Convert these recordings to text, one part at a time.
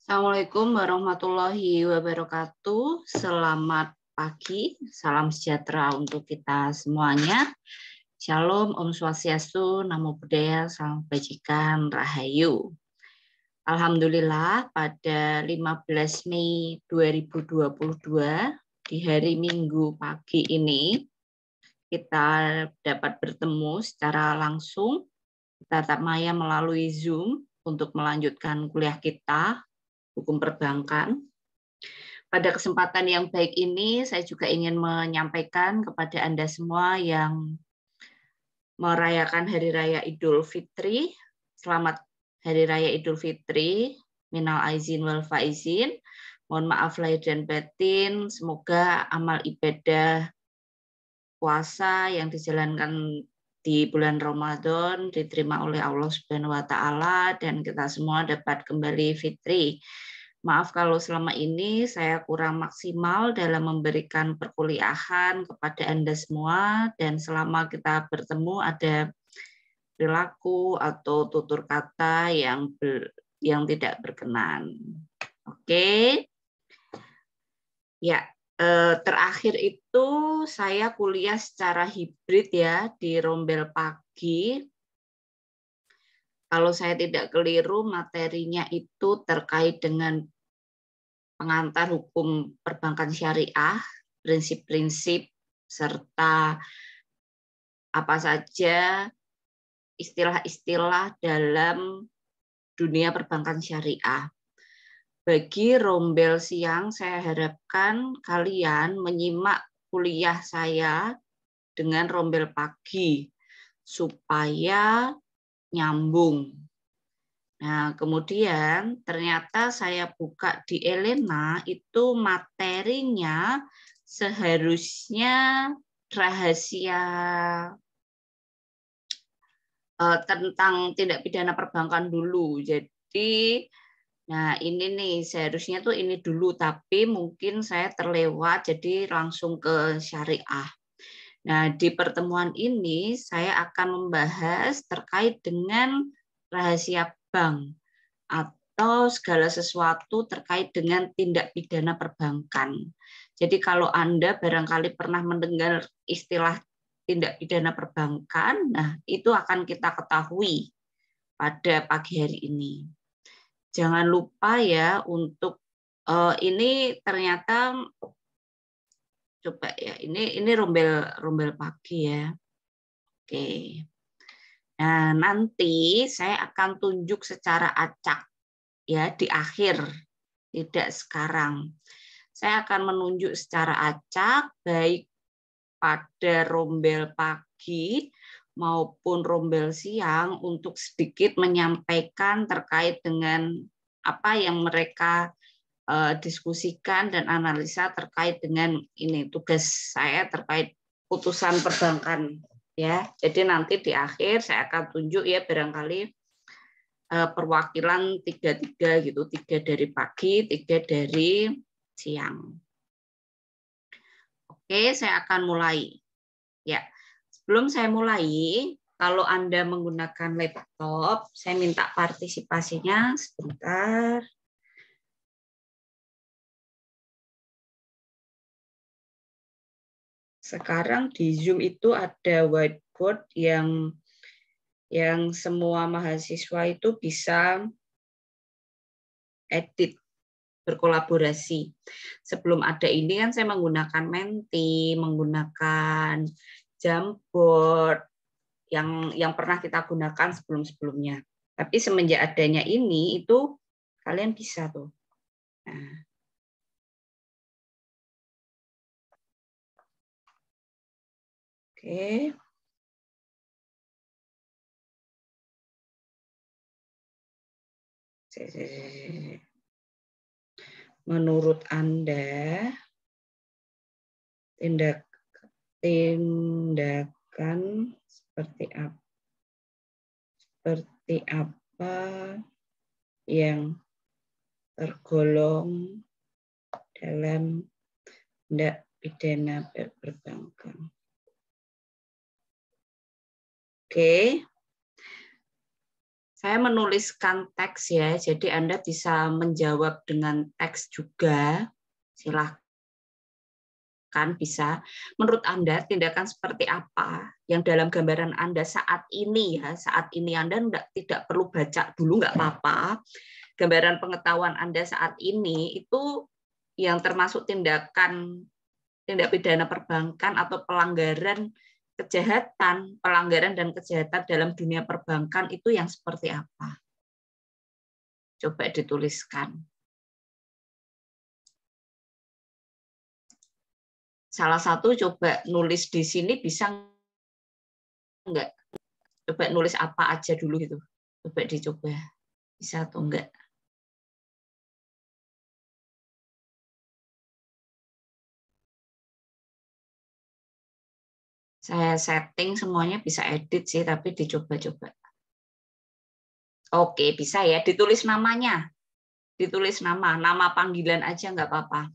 Assalamualaikum warahmatullahi wabarakatuh. Selamat pagi, salam sejahtera untuk kita semuanya. Shalom, Om Swastiastu, Namo Buddhaya, Salam Kebajikan, Rahayu. Alhamdulillah pada 15 Mei 2022 di hari Minggu pagi ini kita dapat bertemu secara langsung tatap maya melalui Zoom untuk melanjutkan kuliah kita Hukum Perbankan. Pada kesempatan yang baik ini, saya juga ingin menyampaikan kepada Anda semua yang merayakan Hari Raya Idul Fitri. Selamat Hari Raya Idul Fitri. Minal aizin wal faizin. Mohon maaf lahir dan batin. Semoga amal ibadah puasa yang dijalankan di bulan Ramadan diterima oleh Allah Subhanahu wa taala dan kita semua dapat kembali fitri. Maaf kalau selama ini saya kurang maksimal dalam memberikan perkuliahan kepada Anda semua dan selama kita bertemu ada perilaku atau tutur kata yang tidak berkenan. Oke. Ya, terakhir itu saya kuliah secara hibrid ya di Rombel pagi. Kalau saya tidak keliru, materinya itu terkait dengan pengantar hukum perbankan syariah, prinsip-prinsip, serta apa saja istilah-istilah dalam dunia perbankan syariah. Bagi Rombel siang, saya harapkan kalian menyimak kuliah saya dengan Rombel pagi, supaya nyambung. Nah, kemudian ternyata saya buka di Elena itu materinya seharusnya rahasia tentang tindak pidana perbankan dulu. Jadi, nah ini nih seharusnya tuh ini dulu, tapi mungkin saya terlewat jadi langsung ke syariah. Nah, di pertemuan ini saya akan membahas terkait dengan rahasia bank atau segala sesuatu terkait dengan tindak pidana perbankan. Jadi kalau Anda barangkali pernah mendengar istilah tindak pidana perbankan, nah itu akan kita ketahui pada pagi hari ini. Jangan lupa ya untuk ini ternyata coba ya ini rombel pagi ya. Oke. Nah, nanti saya akan tunjuk secara acak ya di akhir, tidak sekarang. Saya akan menunjuk secara acak baik pada rombel pagi maupun rombel siang untuk sedikit menyampaikan terkait dengan apa yang mereka diskusikan dan analisa terkait dengan ini tugas saya terkait putusan perbankan ya. Jadi nanti di akhir saya akan tunjuk ya barangkali perwakilan 3 gitu, 3 dari pagi, 3 dari siang. Oke, saya akan mulai. Ya, sebelum saya mulai, kalau Anda menggunakan laptop, saya minta partisipasinya sebentar. Sekarang di Zoom itu ada whiteboard yang semua mahasiswa itu bisa edit, berkolaborasi. Sebelum ada ini kan saya menggunakan Menti, menggunakan Jamboard yang pernah kita gunakan sebelum-sebelumnya. Tapi semenjak adanya ini itu kalian bisa tuh. Nah. Oke. Menurut Anda tindakan seperti apa yang tergolong dalam tindak pidana perbankan? Oke. Saya menuliskan teks ya, jadi Anda bisa menjawab dengan teks juga. Silahkan bisa. Menurut Anda tindakan seperti apa yang dalam gambaran Anda saat ini ya, saat ini Anda tidak perlu baca dulu nggak apa-apa. Gambaran pengetahuan Anda saat ini itu yang termasuk tindak pidana perbankan atau pelanggaran dan kejahatan dalam dunia perbankan itu yang seperti apa? Coba dituliskan. Salah satu coba nulis di sini bisa enggak? Coba nulis apa aja dulu itu. Coba dicoba. Bisa atau enggak? Saya setting semuanya bisa edit sih, tapi dicoba-coba. Oke, bisa ya. Ditulis namanya. Ditulis nama panggilan aja nggak apa-apa.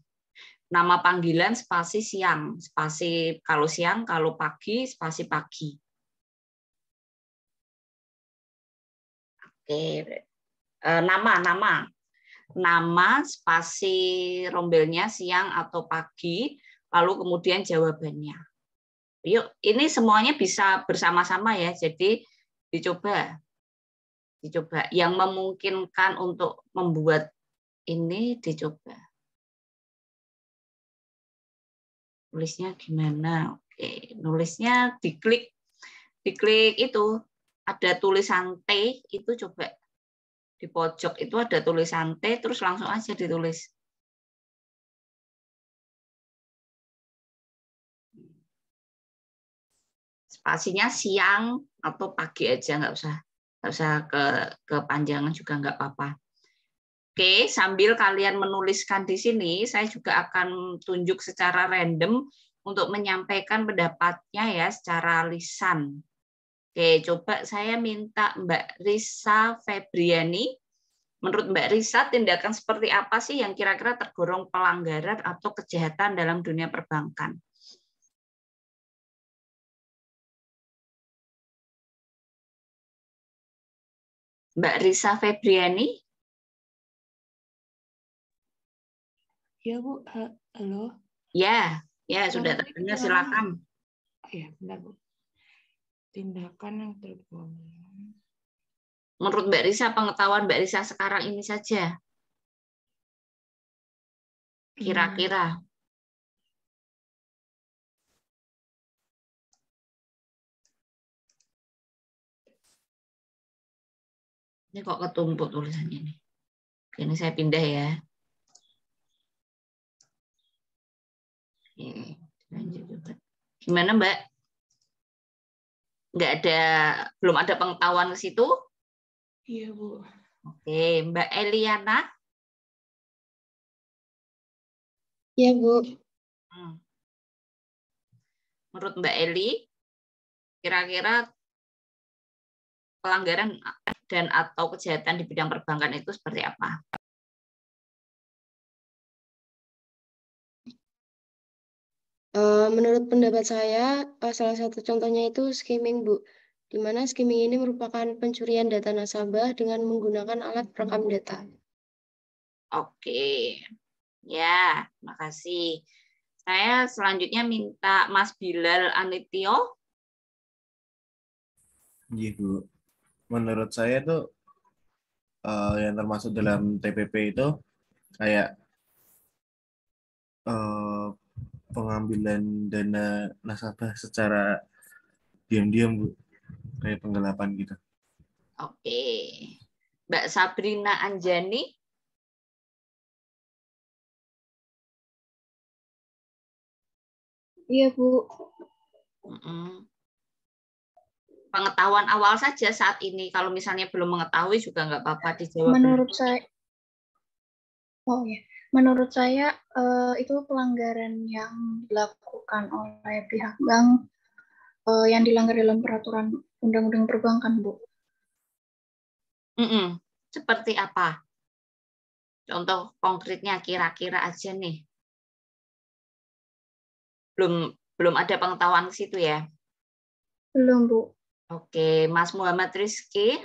Nama panggilan spasi siang, spasi kalau siang, kalau pagi, spasi pagi. Oke, nama spasi rombelnya siang atau pagi, lalu kemudian jawabannya. Yuk, ini semuanya bisa bersama-sama ya, jadi dicoba. Yang memungkinkan untuk membuat ini dicoba. Nulisnya gimana? Oke, nulisnya diklik itu ada tulisan T, itu coba di pojok itu ada tulisan T, terus langsung aja ditulis. Spasinya siang atau pagi aja, nggak usah kepanjangan juga nggak apa-apa. Oke, sambil kalian menuliskan di sini, saya juga akan tunjuk secara random untuk menyampaikan pendapatnya ya secara lisan. Oke, coba saya minta Mbak Risa Febriani. Menurut Mbak Risa, tindakan seperti apa sih yang kira-kira tergolong pelanggaran atau kejahatan dalam dunia perbankan? Mbak Risa Febriani? Ya Bu, halo. Ya, sudah terdengar, silakan. Ya, benar Bu. Tindakan yang tergolong. Menurut Mbak Risa, pengetahuan Mbak Risa sekarang ini saja. Kira-kira. Ini kok ketumpuk tulisannya ini. Ini saya pindah ya. Gimana Mbak? Belum ada pengetahuan ke situ? Iya Bu. Oke, Mbak Eliana? Iya Bu. Menurut Mbak Eli, kira-kira pelanggaran dan atau kejahatan di bidang perbankan itu seperti apa? Menurut pendapat saya, salah satu contohnya itu skimming, Bu. Di mana skimming ini merupakan pencurian data nasabah dengan menggunakan alat perekam data. Oke, ya, makasih. Saya selanjutnya minta Mas Bilal Anityo. Iya, Bu. Menurut saya tuh yang termasuk dalam TPP itu kayak pengambilan dana nasabah secara diam-diam, Bu. Kayak penggelapan gitu. Oke. Mbak Sabrina Anjani. Iya, Bu. Pengetahuan awal saja saat ini. Kalau misalnya belum mengetahui juga nggak apa-apa dijawab. Menurut saya itu pelanggaran yang dilakukan oleh pihak bank yang dilanggar dalam peraturan undang-undang perbankan, Bu. Seperti apa? Contoh konkretnya kira-kira aja nih. Belum ada pengetahuan ke situ ya? Belum, Bu. Oke, Mas Muhammad Rizky.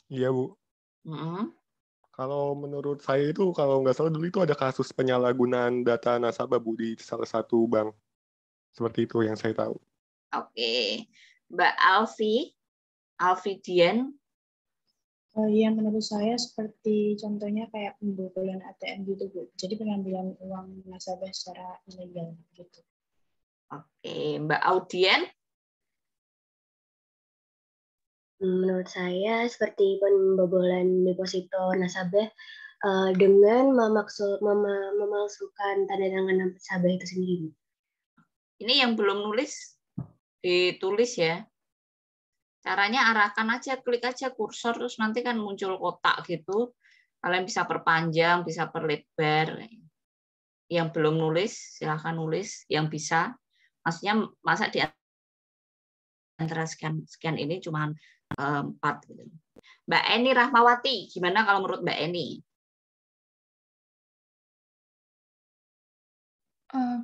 Iya, Bu. Mm-mm. Kalau menurut saya itu, kalau nggak salah dulu itu ada kasus penyalahgunaan data nasabah, Bu, di salah satu bank. Seperti itu yang saya tahu. Oke. Mbak Alfi Dian. Yang menurut saya seperti contohnya kayak pembobolan ATM gitu, Bu. Jadi pengambilan uang nasabah secara ilegal gitu. Oke, Mbak Audien. Menurut saya seperti pembobolan deposito nasabah dengan memalsukan tanda tangan nasabah itu sendiri. Ini yang belum nulis, ditulis ya. Caranya arahkan aja, klik aja kursor, terus nanti kan muncul kotak gitu. Kalian bisa perpanjang, bisa perlebar. Yang belum nulis, silahkan nulis. Yang bisa. Maksudnya, masa di antara sekian ini cuma 4 gitu. Mbak Eni Rahmawati, gimana kalau menurut Mbak Eni?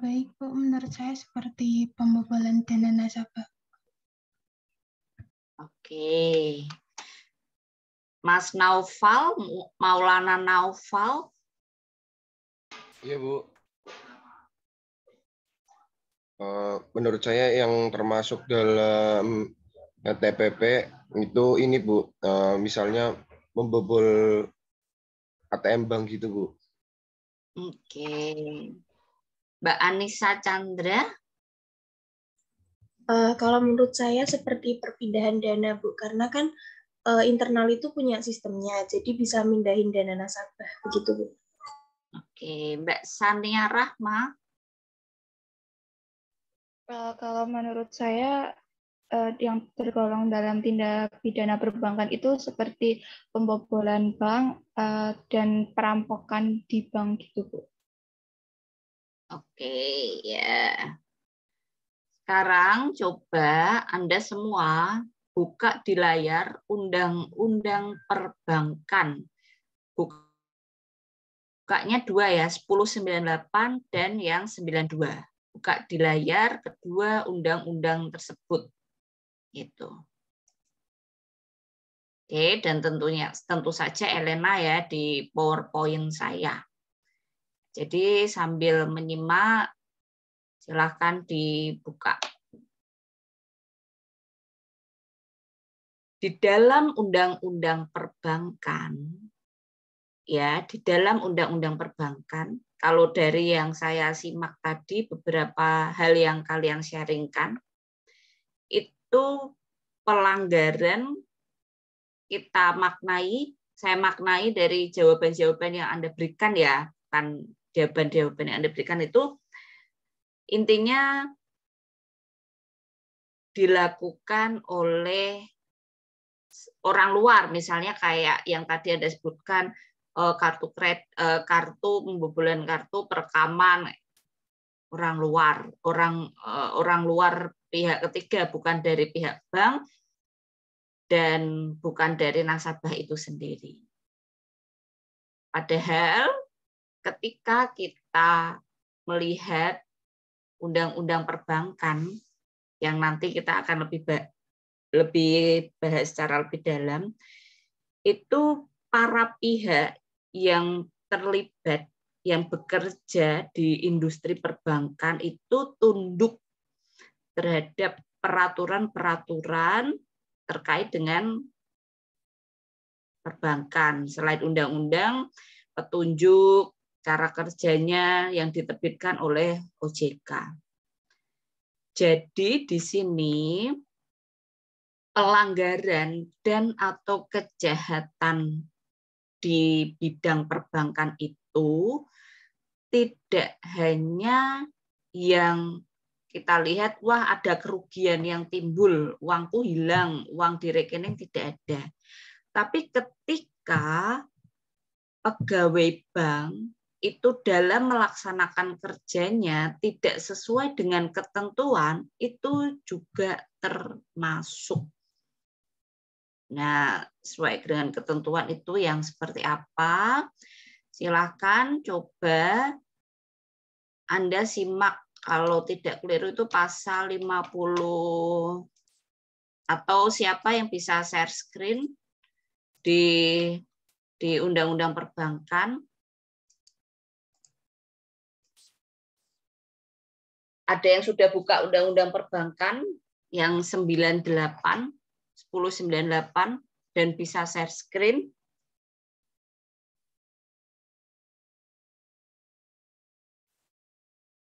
Baik, Bu. Menurut saya seperti pembobolan dana nasabah. Oke. Mas Naufal, Maulana Naufal. Iya, Bu. Menurut saya yang termasuk dalam TPP itu ini, Bu. Misalnya membobol ATM bank gitu, Bu. Oke. Mbak Anissa Chandra. Kalau menurut saya seperti perpindahan dana, Bu, karena kan internal itu punya sistemnya, jadi bisa mindahin dana nasabah, begitu, Bu. Oke, Mbak Sania Rahma. Kalau menurut saya yang tergolong dalam tindak pidana perbankan itu seperti pembobolan bank dan perampokan di bank gitu, Bu. Oke, ya. Sekarang coba Anda semua buka di layar Undang-Undang Perbankan. Bukanya 2 ya, 1098 dan yang 92. Buka di layar kedua undang-undang tersebut. Gitu. Oke, dan tentu saja Elena ya di PowerPoint saya. Jadi sambil menyimak, silahkan dibuka. Di dalam Undang-Undang Perbankan, ya, di dalam Undang-Undang Perbankan, kalau dari yang saya simak tadi, beberapa hal yang kalian sharingkan, itu pelanggaran kita maknai, saya maknai dari jawaban-jawaban yang Anda berikan ya, kan jawaban-jawaban yang Anda berikan itu intinya dilakukan oleh orang luar, misalnya kayak yang tadi Anda sebutkan kartu pembobolan kartu perekaman orang luar pihak ketiga, bukan dari pihak bank dan bukan dari nasabah itu sendiri. Padahal ketika kita melihat undang-undang perbankan yang nanti kita akan lebih bahas secara lebih dalam, itu para pihak yang terlibat, yang bekerja di industri perbankan itu tunduk terhadap peraturan-peraturan terkait dengan perbankan. Selain undang-undang, petunjuk, cara kerjanya yang diterbitkan oleh OJK. Jadi di sini pelanggaran dan atau kejahatan di bidang perbankan itu tidak hanya yang kita lihat, wah ada kerugian yang timbul, uangku hilang, uang di rekening tidak ada. Tapi ketika pegawai bank itu dalam melaksanakan kerjanya tidak sesuai dengan ketentuan, itu juga termasuk. Nah, sesuai dengan ketentuan itu yang seperti apa? Silakan coba Anda simak, kalau tidak keliru itu pasal 50, atau siapa yang bisa share screen di Undang-Undang Perbankan ada yang sudah buka Undang-Undang Perbankan yang 98, 1098 dan bisa share screen.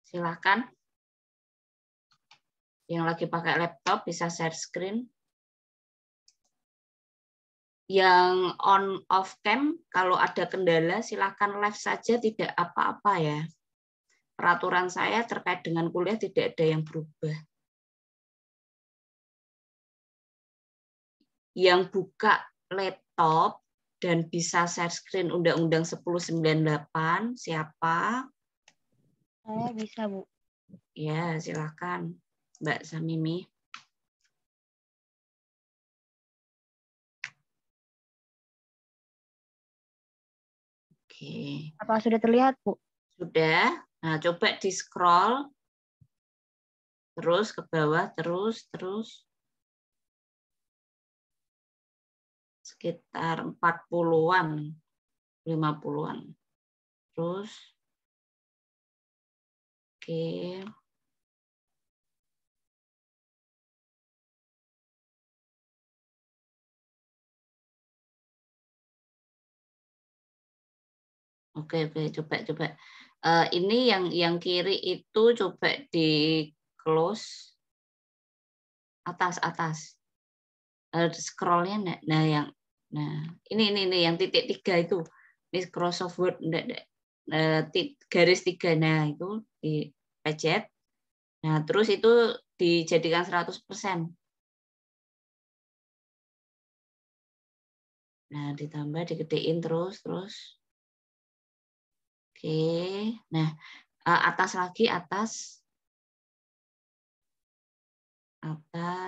Silakan. Yang lagi pakai laptop bisa share screen. Yang on off cam, kalau ada kendala silakan live saja, tidak apa-apa ya. Peraturan saya terkait dengan kuliah tidak ada yang berubah. Yang buka laptop dan bisa share screen Undang-Undang 1098, siapa? Saya bisa, Bu. Ya, silakan. Mbak Samimi. Oke. Apa sudah terlihat, Bu? Sudah. Nah, coba di-scroll. Terus ke bawah, terus. Sekitar 40-an, 50-an. Terus. Oke. Oke, coba. Ini yang kiri itu coba di close atas. Scrollnya, ini yang titik 3 itu, Microsoft Word, garis 3, nah itu dipencet. Nah terus itu dijadikan 100%. Nah ditambah, digedein terus. Oke, nah atas lagi, atas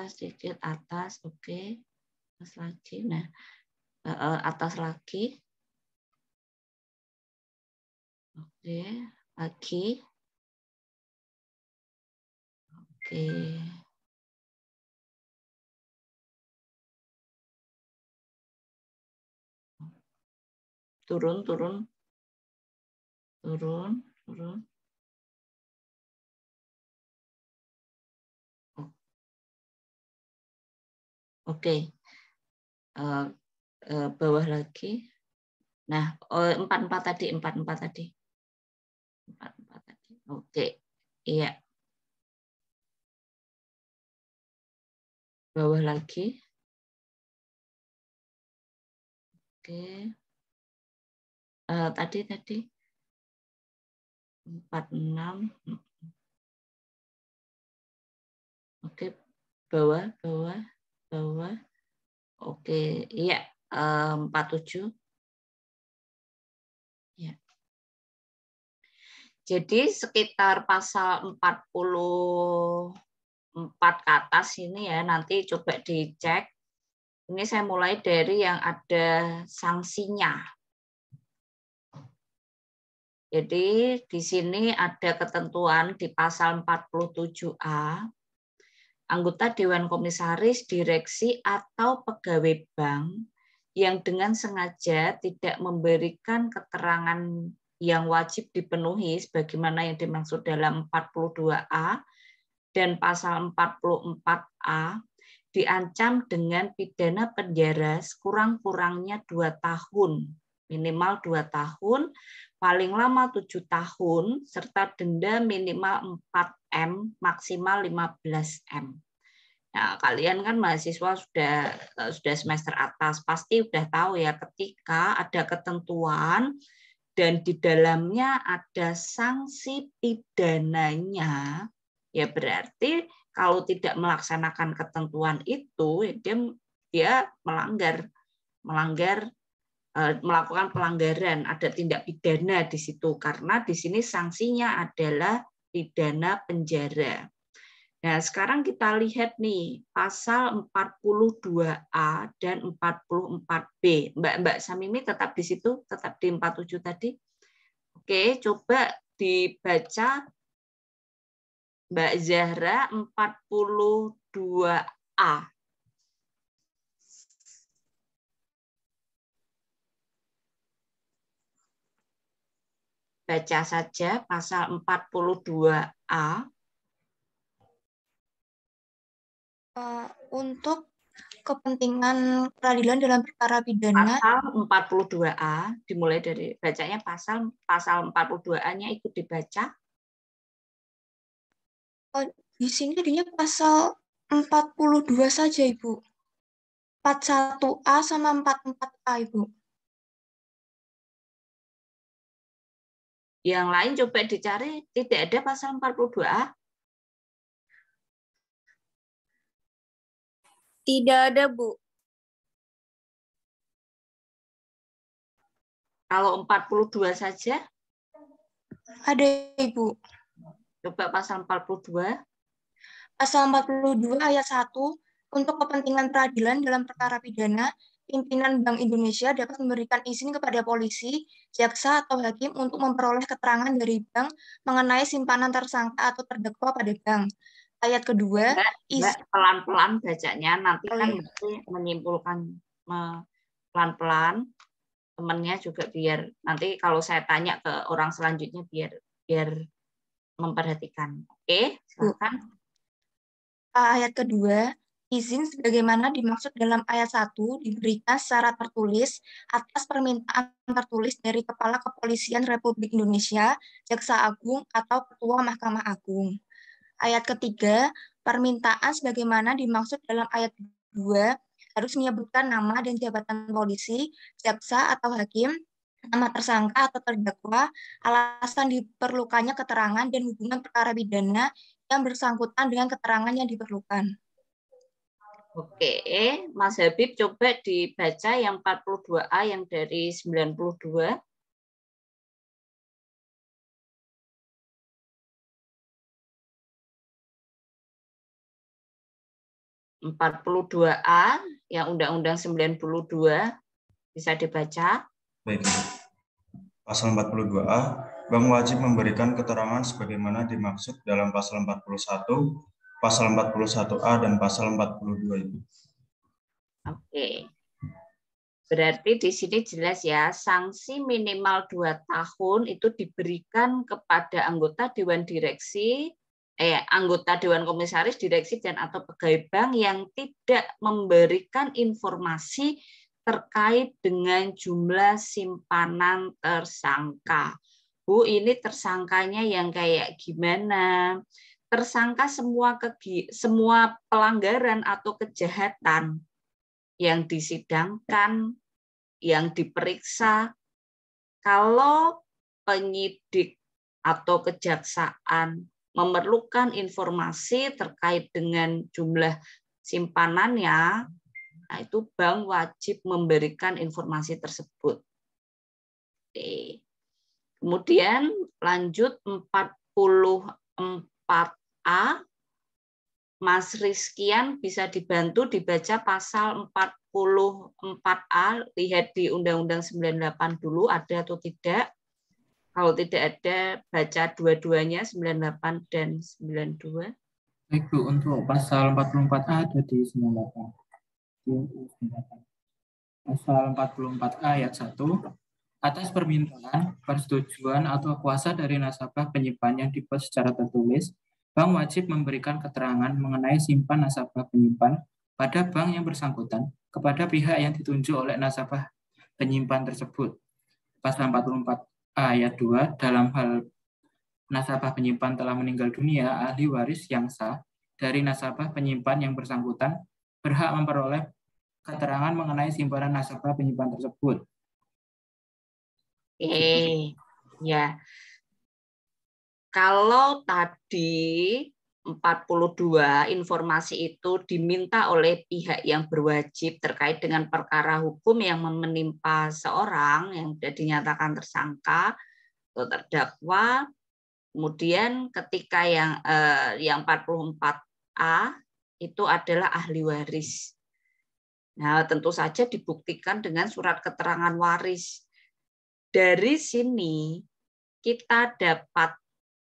sedikit atas, oke, atas lagi, nah atas lagi, oke, lagi, oke, turun. Oke, bawah lagi. Nah, 44 tadi. 44 tadi. Oke, iya. Bawah lagi. Oke. Tadi 46. Oke, bawah. Oke, iya, 47. Ya. Jadi sekitar pasal 44 ke atas ini ya, nanti coba dicek. Ini saya mulai dari yang ada sanksinya. Jadi di sini ada ketentuan di pasal 47A. Anggota Dewan Komisaris, direksi, atau pegawai bank yang dengan sengaja tidak memberikan keterangan yang wajib dipenuhi sebagaimana yang dimaksud dalam 42A dan pasal 44A diancam dengan pidana penjara sekurang-kurangnya 2 tahun, minimal 2 tahun, paling lama 7 tahun, serta denda minimal 4M, maksimal 15M. Nah, kalian kan mahasiswa sudah semester atas, pasti udah tahu ya ketika ada ketentuan dan di dalamnya ada sanksi pidananya, ya berarti kalau tidak melaksanakan ketentuan itu, dia melakukan pelanggaran, ada tindak pidana di situ karena di sini sanksinya adalah pidana penjara. Nah, sekarang kita lihat nih pasal 42A dan 44B. Mbak Samimi tetap di situ, tetap di 47 tadi. Oke, coba dibaca Mbak Zahra 42A. baca saja pasal 42A. Untuk kepentingan peradilan dalam perkara pidana. Pasal 42A, dimulai dari bacanya pasal 42A-nya ikut dibaca. Di sini adanya pasal 42 saja, Ibu. 41A sama 44A, Ibu. Yang lain coba dicari, tidak ada pasal 42A. Tidak ada, Bu. Kalau 42 saja? Ada, Ibu. Coba pasal 42. Pasal 42 ayat 1, untuk kepentingan peradilan dalam perkara pidana, pimpinan Bank Indonesia dapat memberikan izin kepada polisi, jaksa, atau hakim untuk memperoleh keterangan dari bank mengenai simpanan tersangka atau terdakwa pada bank. Ayat kedua, pelan-pelan bacanya, nanti kan mesti menyimpulkan pelan-pelan. Temannya juga biar nanti kalau saya tanya ke orang selanjutnya biar memperhatikan. Oke, silakan. Ayat kedua, izin sebagaimana dimaksud dalam ayat 1 diberikan secara tertulis atas permintaan tertulis dari Kepala Kepolisian Republik Indonesia, Jaksa Agung, atau Ketua Mahkamah Agung. Ayat ketiga, permintaan sebagaimana dimaksud dalam ayat 2 harus menyebutkan nama dan jabatan polisi, jaksa atau hakim, nama tersangka atau terdakwa, alasan diperlukannya keterangan dan hubungan perkara pidana yang bersangkutan dengan keterangan yang diperlukan. Oke, Mas Habib coba dibaca yang 42A yang dari 92. 42A yang Undang-Undang 92 bisa dibaca. Baik. Pasal 42A, bank wajib memberikan keterangan sebagaimana dimaksud dalam pasal 41, pasal 41A dan pasal 42 itu. Oke. Berarti di sini jelas ya, sanksi minimal 2 tahun itu diberikan kepada anggota Dewan Direksi, anggota Dewan Komisaris, Direksi, dan atau pegawai bank yang tidak memberikan informasi terkait dengan jumlah simpanan tersangka. Bu, ini tersangkanya yang kayak gimana? Tersangka semua pelanggaran atau kejahatan yang disidangkan, yang diperiksa. Kalau penyidik atau kejaksaan memerlukan informasi terkait dengan jumlah simpanannya, nah itu bank wajib memberikan informasi tersebut. Oke. Kemudian lanjut 44A, Mas Rizkian bisa dibantu dibaca pasal 44A, lihat di Undang-Undang 98 dulu ada atau tidak. Kalau tidak ada, baca dua-duanya, 98 dan 92. Baik, Bu, untuk pasal 44A ada di 98. Pasal 44A ayat 1, atas permintaan, persetujuan, atau kuasa dari nasabah penyimpan yang dibuat secara tertulis, bank wajib memberikan keterangan mengenai simpan nasabah penyimpan pada bank yang bersangkutan kepada pihak yang ditunjuk oleh nasabah penyimpan tersebut. Pasal 44 ayat 2, dalam hal nasabah penyimpan telah meninggal dunia, ahli waris yang sah dari nasabah penyimpan yang bersangkutan berhak memperoleh keterangan mengenai simpanan nasabah penyimpan tersebut. Ya. Kalau tadi 42 informasi itu diminta oleh pihak yang berwajib terkait dengan perkara hukum yang menimpa seorang yang sudah dinyatakan tersangka atau terdakwa. Kemudian ketika yang 44A itu adalah ahli waris. Nah, tentu saja dibuktikan dengan surat keterangan waris. Dari sini kita dapat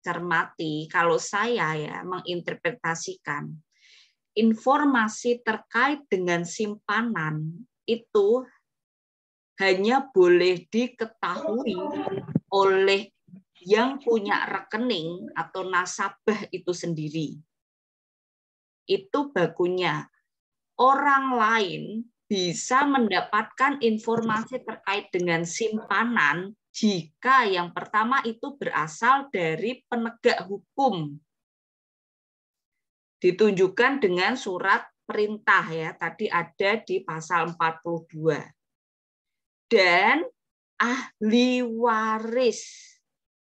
cermati, kalau saya menginterpretasikan informasi terkait dengan simpanan itu hanya boleh diketahui oleh yang punya rekening atau nasabah itu sendiri. Itu bakunya. Orang lain bisa mendapatkan informasi terkait dengan simpanan jika yang pertama itu berasal dari penegak hukum. Ditunjukkan dengan surat perintah ya, tadi ada di pasal 42. Dan ahli waris.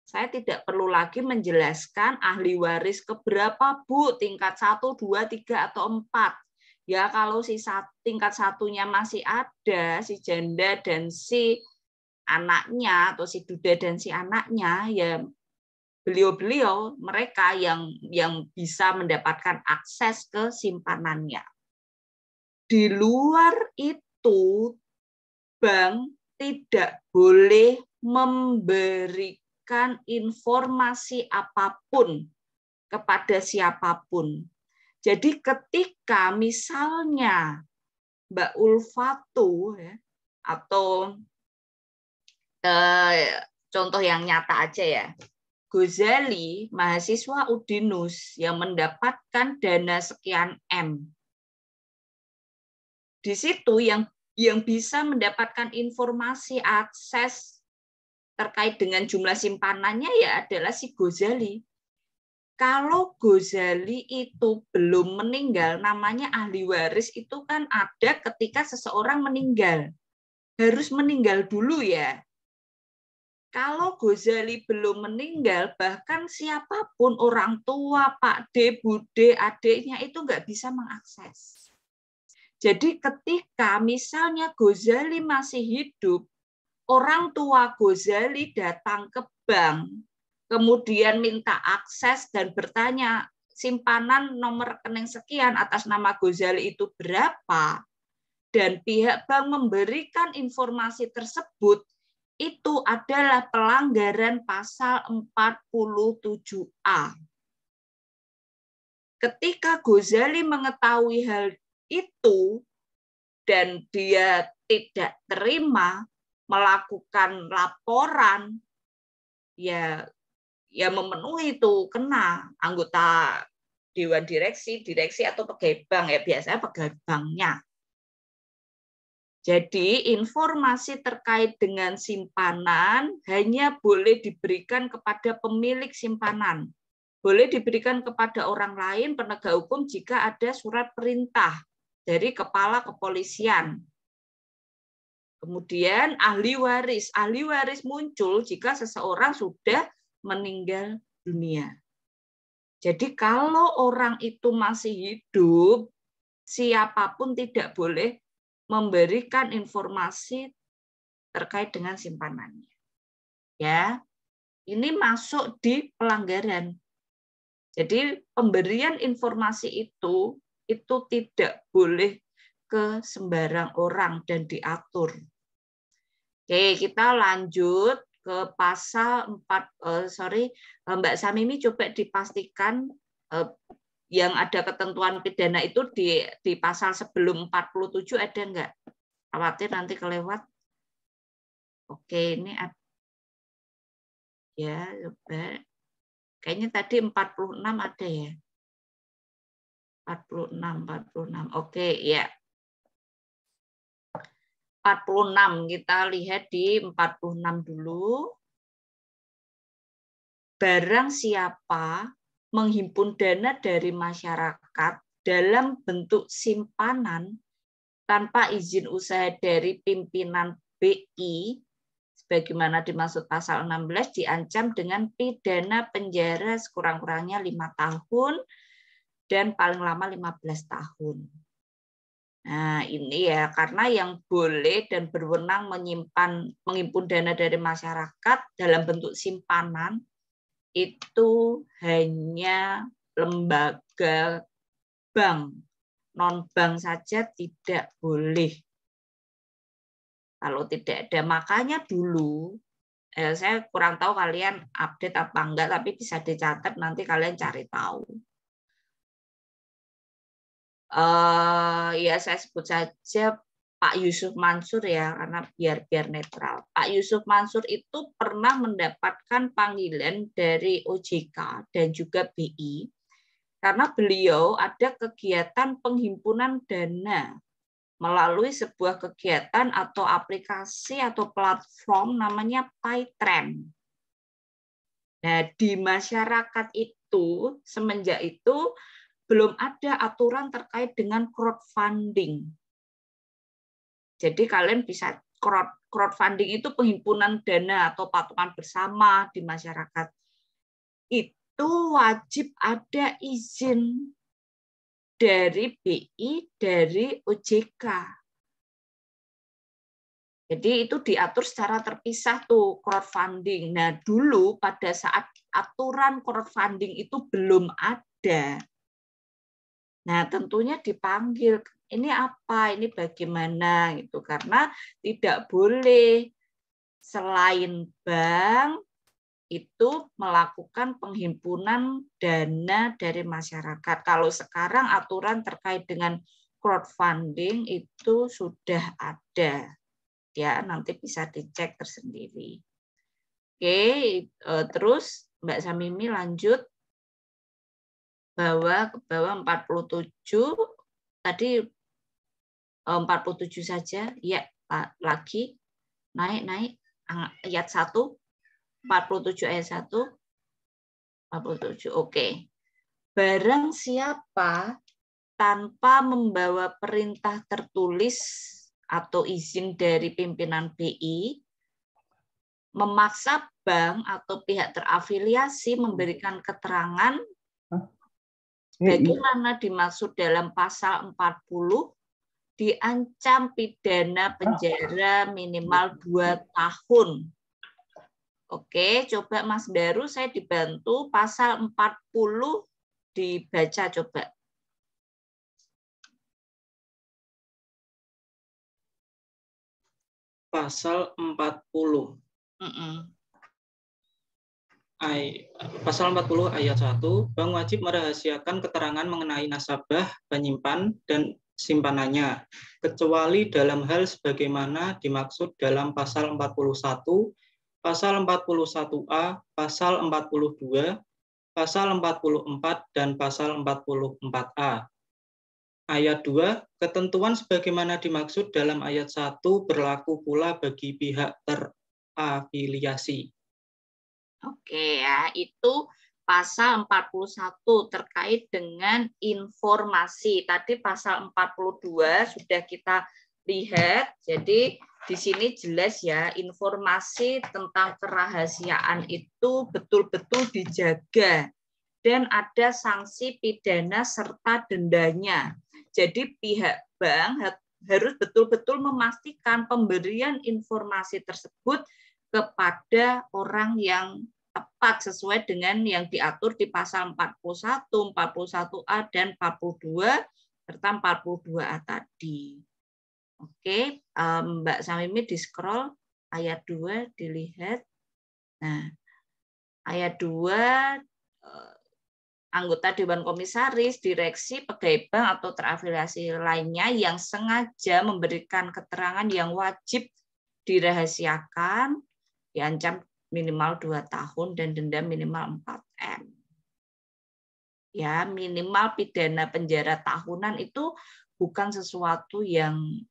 Saya tidak perlu lagi menjelaskan ahli waris keberapa, Bu, tingkat 1, 2, 3, atau 4. Ya, kalau si tingkat satunya masih ada, si janda dan si anaknya, atau si duda dan si anaknya, ya beliau-beliau, mereka yang bisa mendapatkan akses ke simpanannya. Di luar itu, bank tidak boleh memberikan informasi apapun kepada siapapun. Jadi ketika misalnya Mbak Ulfatu ya, atau contoh yang nyata aja ya, Ghazali, mahasiswa Udinus yang mendapatkan dana sekian M. Di situ yang bisa mendapatkan informasi akses terkait dengan jumlah simpanannya ya adalah si Ghazali. Kalau Ghazali itu belum meninggal, namanya ahli waris itu kan ada ketika seseorang meninggal. Harus meninggal dulu ya. Kalau Ghazali belum meninggal, bahkan siapapun, orang tua, Pak D, Bude, adiknya itu nggak bisa mengakses. Jadi ketika misalnya Ghazali masih hidup, orang tua Ghazali datang ke bank, kemudian minta akses dan bertanya, simpanan nomor rekening sekian atas nama Ghazali itu berapa, dan pihak bank memberikan informasi tersebut, itu adalah pelanggaran pasal 47A. Ketika Ghazali mengetahui hal itu, dan dia tidak terima melakukan laporan, ya memenuhi itu, kena anggota dewan direksi atau pegawai bank ya, biasanya pegawai banknya. Jadi informasi terkait dengan simpanan hanya boleh diberikan kepada pemilik simpanan. Boleh diberikan kepada orang lain, penegak hukum jika ada surat perintah dari kepala kepolisian. Kemudian ahli waris. Ahli waris muncul jika seseorang sudah meninggal dunia. Jadi kalau orang itu masih hidup, siapapun tidak boleh memberikan informasi terkait dengan simpanannya. Ya, ini masuk di pelanggaran. Jadi pemberian informasi itu tidak boleh ke sembarang orang dan diatur. Oke, kita lanjut ke pasal 4, Mbak Samimi coba dipastikan yang ada ketentuan pidana itu di pasal sebelum 47 ada enggak? Khawatir nanti kelewat. Oke, ini ada. Ya, coba. Kayaknya tadi 46 ada ya. 46. Oke, ya. 46, kita lihat di 46 dulu. Barang siapa menghimpun dana dari masyarakat dalam bentuk simpanan tanpa izin usaha dari pimpinan BI, sebagaimana dimaksud pasal 16, diancam dengan pidana penjara sekurang-kurangnya 5 tahun dan paling lama 15 tahun. Nah, ini ya, karena yang boleh dan berwenang menghimpun dana dari masyarakat dalam bentuk simpanan itu hanya lembaga bank. Non-bank saja tidak boleh. Kalau tidak ada, makanya dulu, saya kurang tahu kalian update apa enggak, tapi bisa dicatat nanti kalian cari tahu. Ya saya sebut saja Pak Yusuf Mansur ya, karena biar netral. Pak Yusuf Mansur itu pernah mendapatkan panggilan dari OJK dan juga BI karena beliau ada kegiatan penghimpunan dana melalui sebuah kegiatan atau aplikasi atau platform namanya PayTrend. Nah, di masyarakat itu semenjak itu belum ada aturan terkait dengan crowdfunding. Jadi kalian bisa crowdfunding itu penghimpunan dana atau patungan bersama di masyarakat. Itu wajib ada izin dari BI, dari OJK. Jadi itu diatur secara terpisah tuh crowdfunding. Nah, dulu pada saat aturan crowdfunding itu belum ada. Nah, tentunya dipanggil, ini apa, ini bagaimana gitu, karena tidak boleh selain bank itu melakukan penghimpunan dana dari masyarakat. Kalau sekarang aturan terkait dengan crowdfunding itu sudah ada, ya nanti bisa dicek tersendiri. Oke, terus Mbak Samimi lanjut. Ke bawah 47 tadi 47 saja ya, lagi naik ayat 1 47 ayat 1 47. Oke. Barang siapa tanpa membawa perintah tertulis atau izin dari pimpinan BI memaksa bank atau pihak terafiliasi memberikan keterangan bagaimana dimaksud dalam pasal 40, diancam pidana penjara minimal 2 tahun. Oke, coba Mas Daru, saya dibantu pasal 40 dibaca coba. Pasal 40. Pasal 40 ayat 1, bank wajib merahasiakan keterangan mengenai nasabah, penyimpan, dan simpanannya, kecuali dalam hal sebagaimana dimaksud dalam pasal 41, pasal 41A, pasal 42, pasal 44, dan pasal 44A. Ayat 2, ketentuan sebagaimana dimaksud dalam ayat 1 berlaku pula bagi pihak terafiliasi. Oke ya, itu pasal 41 terkait dengan informasi. Tadi pasal 42 sudah kita lihat. Jadi di sini jelas ya, informasi tentang kerahasiaan itu betul-betul dijaga dan ada sanksi pidana serta dendanya. Jadi pihak bank harus betul-betul memastikan pemberian informasi tersebut kepada orang yang tepat sesuai dengan yang diatur di pasal 41, 41A, dan 42, serta 42A tadi. Oke, Mbak Samimi di-scroll ayat 2, dilihat. Nah, ayat 2, anggota Dewan Komisaris, direksi, pegawai bank, atau terafiliasi lainnya yang sengaja memberikan keterangan yang wajib dirahasiakan, diancam minimal 2 tahun dan denda minimal 4M. Ya, minimal pidana penjara tahunan itu bukan sesuatu yang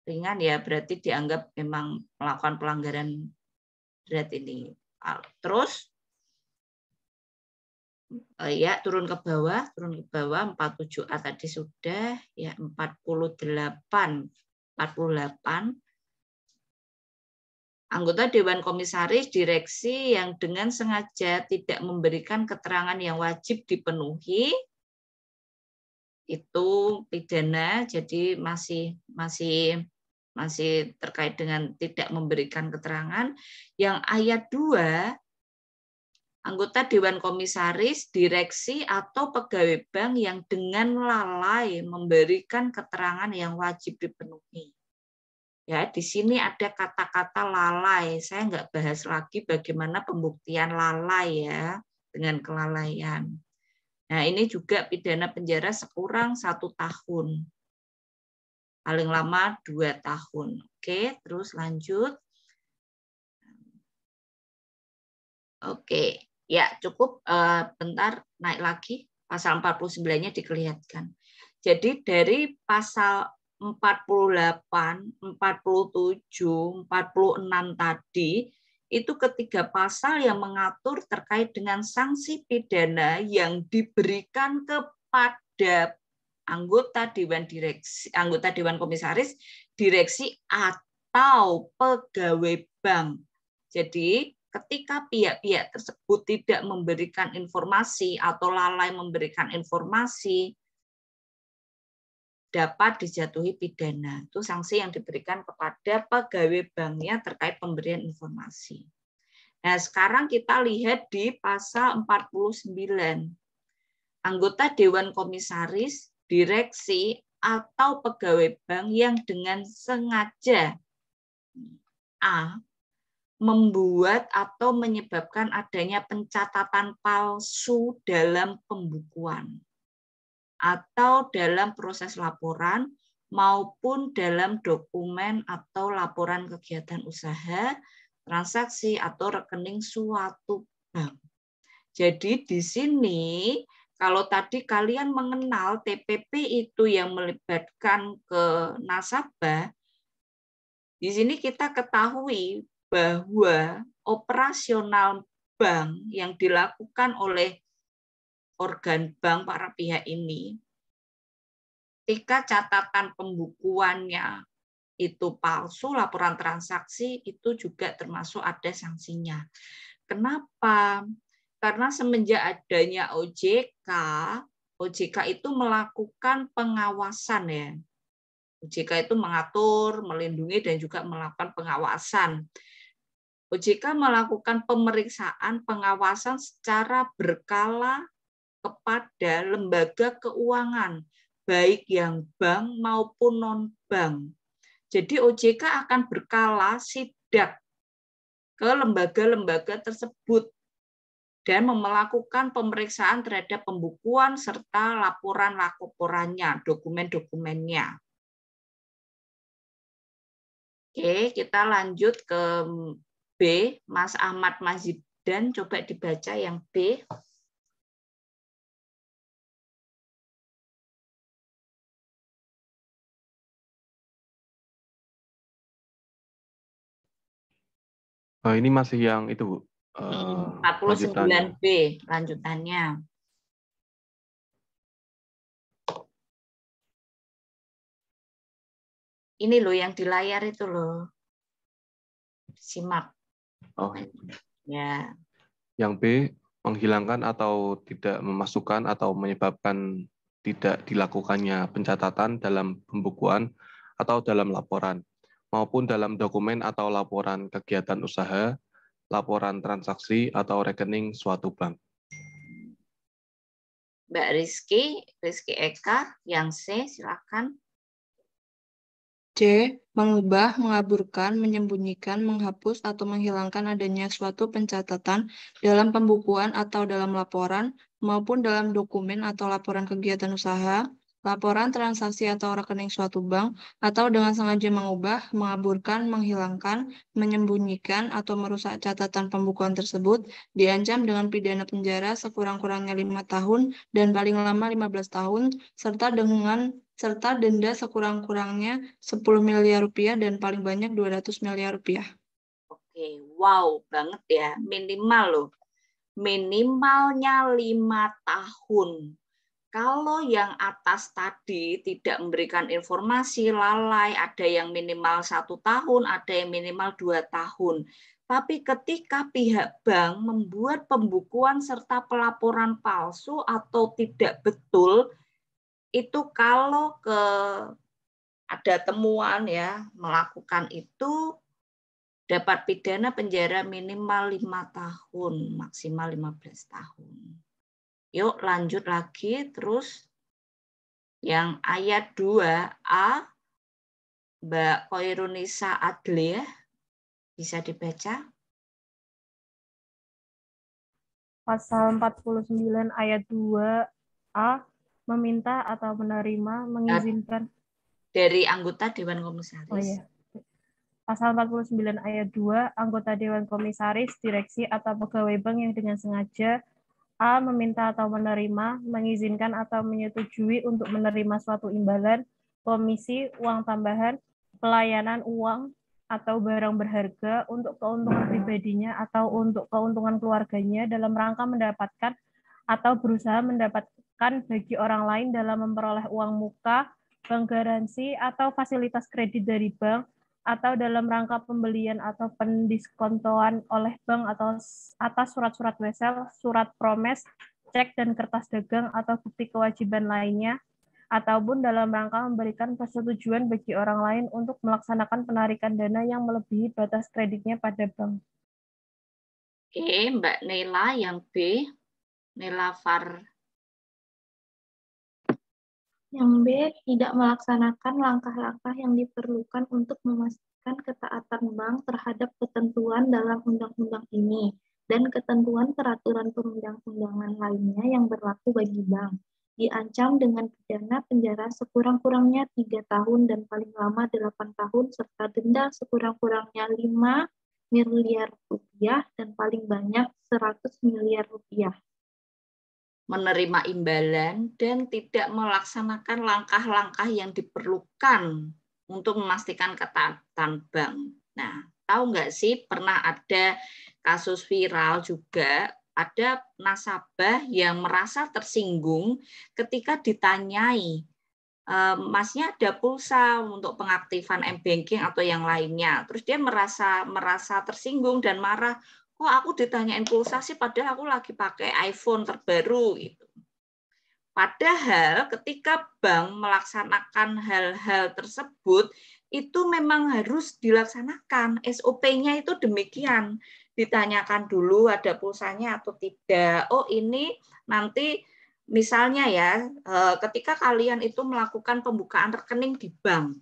ringan ya, berarti dianggap memang melakukan pelanggaran berat ini. Terus ya turun ke bawah 47A tadi sudah ya, 48. Anggota Dewan Komisaris, direksi yang dengan sengaja tidak memberikan keterangan yang wajib dipenuhi itu pidana, jadi masih terkait dengan tidak memberikan keterangan. Yang ayat 2, anggota Dewan Komisaris, direksi, atau pegawai bank yang dengan lalai memberikan keterangan yang wajib dipenuhi. Ya, di sini ada kata-kata lalai. Saya nggak bahas lagi bagaimana pembuktian lalai ya, dengan kelalaian. Nah, ini juga pidana penjara sekurang 1 tahun. paling lama 2 tahun. Oke, terus lanjut. Oke, ya cukup. Bentar, naik lagi. Pasal 49-nya dikelihatan. Jadi dari pasal 48, 47, 46 tadi, itu ketiga pasal yang mengatur terkait dengan sanksi pidana yang diberikan kepada anggota Dewan Direksi, anggota Dewan Komisaris, direksi atau pegawai bank. Jadi ketika pihak-pihak tersebut tidak memberikan informasi atau lalai memberikan informasi, dapat dijatuhi pidana. Itu sanksi yang diberikan kepada pegawai banknya terkait pemberian informasi. Nah, sekarang kita lihat di pasal 49. Anggota Dewan Komisaris, direksi, atau pegawai bank yang dengan sengaja A. membuat atau menyebabkan adanya pencatatan palsu dalam pembukuan atau dalam proses laporan maupun dalam dokumen atau laporan kegiatan usaha, transaksi atau rekening suatu bank. Jadi di sini kalau tadi kalian mengenal TPP itu yang melibatkan ke nasabah, di sini kita ketahui bahwa operasional bank yang dilakukan oleh organ bank para pihak ini, ketika catatan pembukuannya itu palsu, laporan transaksi itu juga termasuk ada sanksinya. Kenapa? Karena semenjak adanya OJK, OJK itu melakukan pengawasan ya. OJK itu mengatur, melindungi, dan juga melakukan pengawasan. OJK melakukan pemeriksaan pengawasan secara berkala kepada lembaga keuangan, baik yang bank maupun non-bank. Jadi OJK akan berkala sidak ke lembaga-lembaga tersebut dan melakukan pemeriksaan terhadap pembukuan serta laporannya, dokumen-dokumennya. Oke, kita lanjut ke B. Mas Ahmad Mazidan, coba dibaca yang B. Ini masih yang itu, Bu. 49B, lanjutannya. Ini loh yang di layar itu loh. Simak. Oh. Ya. Yang B, menghilangkan atau tidak memasukkan atau menyebabkan tidak dilakukannya pencatatan dalam pembukuan atau dalam laporan, maupun dalam dokumen atau laporan kegiatan usaha, laporan transaksi atau rekening suatu bank. Mbak Rizky Eka, yang C, silakan. C. Mengubah, mengaburkan, menyembunyikan, menghapus, atau menghilangkan adanya suatu pencatatan dalam pembukuan atau dalam laporan, maupun dalam dokumen atau laporan kegiatan usaha, laporan transaksi atau rekening suatu bank, atau dengan sengaja mengubah, mengaburkan, menghilangkan, menyembunyikan, atau merusak catatan pembukuan tersebut, diancam dengan pidana penjara sekurang-kurangnya 5 tahun dan paling lama 15 tahun, serta denda sekurang-kurangnya 10 miliar rupiah dan paling banyak 200 miliar rupiah. Oke, wow banget ya. Minimal loh. Minimalnya 5 tahun. Kalau yang atas tadi tidak memberikan informasi, lalai, ada yang minimal 1 tahun, ada yang minimal 2 tahun. Tapi ketika pihak bank membuat pembukuan serta pelaporan palsu atau tidak betul, itu kalau ada temuan ya melakukan itu dapat pidana penjara minimal 5 tahun, maksimal 15 tahun. Yuk lanjut lagi terus yang ayat 2A, Mbak Koirunisa Adliah, bisa dibaca? Pasal 49 ayat 2A, meminta atau menerima, mengizinkan. dari anggota Dewan Komisaris. Oh iya. Pasal 49 ayat 2, anggota Dewan Komisaris, direksi atau pegawai bank yang dengan sengaja A. meminta atau menerima, mengizinkan atau menyetujui untuk menerima suatu imbalan, komisi, uang tambahan, pelayanan uang, atau barang berharga untuk keuntungan pribadinya atau untuk keuntungan keluarganya dalam rangka mendapatkan atau berusaha mendapatkan bagi orang lain dalam memperoleh uang muka, bank garansi, atau fasilitas kredit dari bank, atau dalam rangka pembelian atau pendiskontoan oleh bank atau atas surat-surat wesel, surat promes, cek dan kertas dagang atau bukti kewajiban lainnya, ataupun dalam rangka memberikan persetujuan bagi orang lain untuk melaksanakan penarikan dana yang melebihi batas kreditnya pada bank. Oke, Mbak Nela yang B, Nela Far. Yang B, tidak melaksanakan langkah-langkah yang diperlukan untuk memastikan ketaatan bank terhadap ketentuan dalam undang-undang ini dan ketentuan peraturan perundang-undangan lainnya yang berlaku bagi bank. Diancam dengan pidana penjara sekurang-kurangnya 3 tahun dan paling lama 8 tahun serta denda sekurang-kurangnya 5 miliar rupiah dan paling banyak 100 miliar rupiah. Menerima imbalan dan tidak melaksanakan langkah-langkah yang diperlukan untuk memastikan ketaatan bank. Nah, tahu nggak sih pernah ada kasus viral juga, ada nasabah yang merasa tersinggung ketika ditanyai, Masnya ada pulsa untuk pengaktifan m-banking atau yang lainnya. Terus dia merasa tersinggung dan marah, kok aku ditanyain pulsa sih padahal aku lagi pakai iPhone terbaru gitu. Padahal ketika bank melaksanakan hal-hal tersebut itu memang harus dilaksanakan. SOP-nya itu demikian. Ditanyakan dulu ada pulsanya atau tidak. Oh, ini nanti misalnya ya, ketika kalian itu melakukan pembukaan rekening di bank,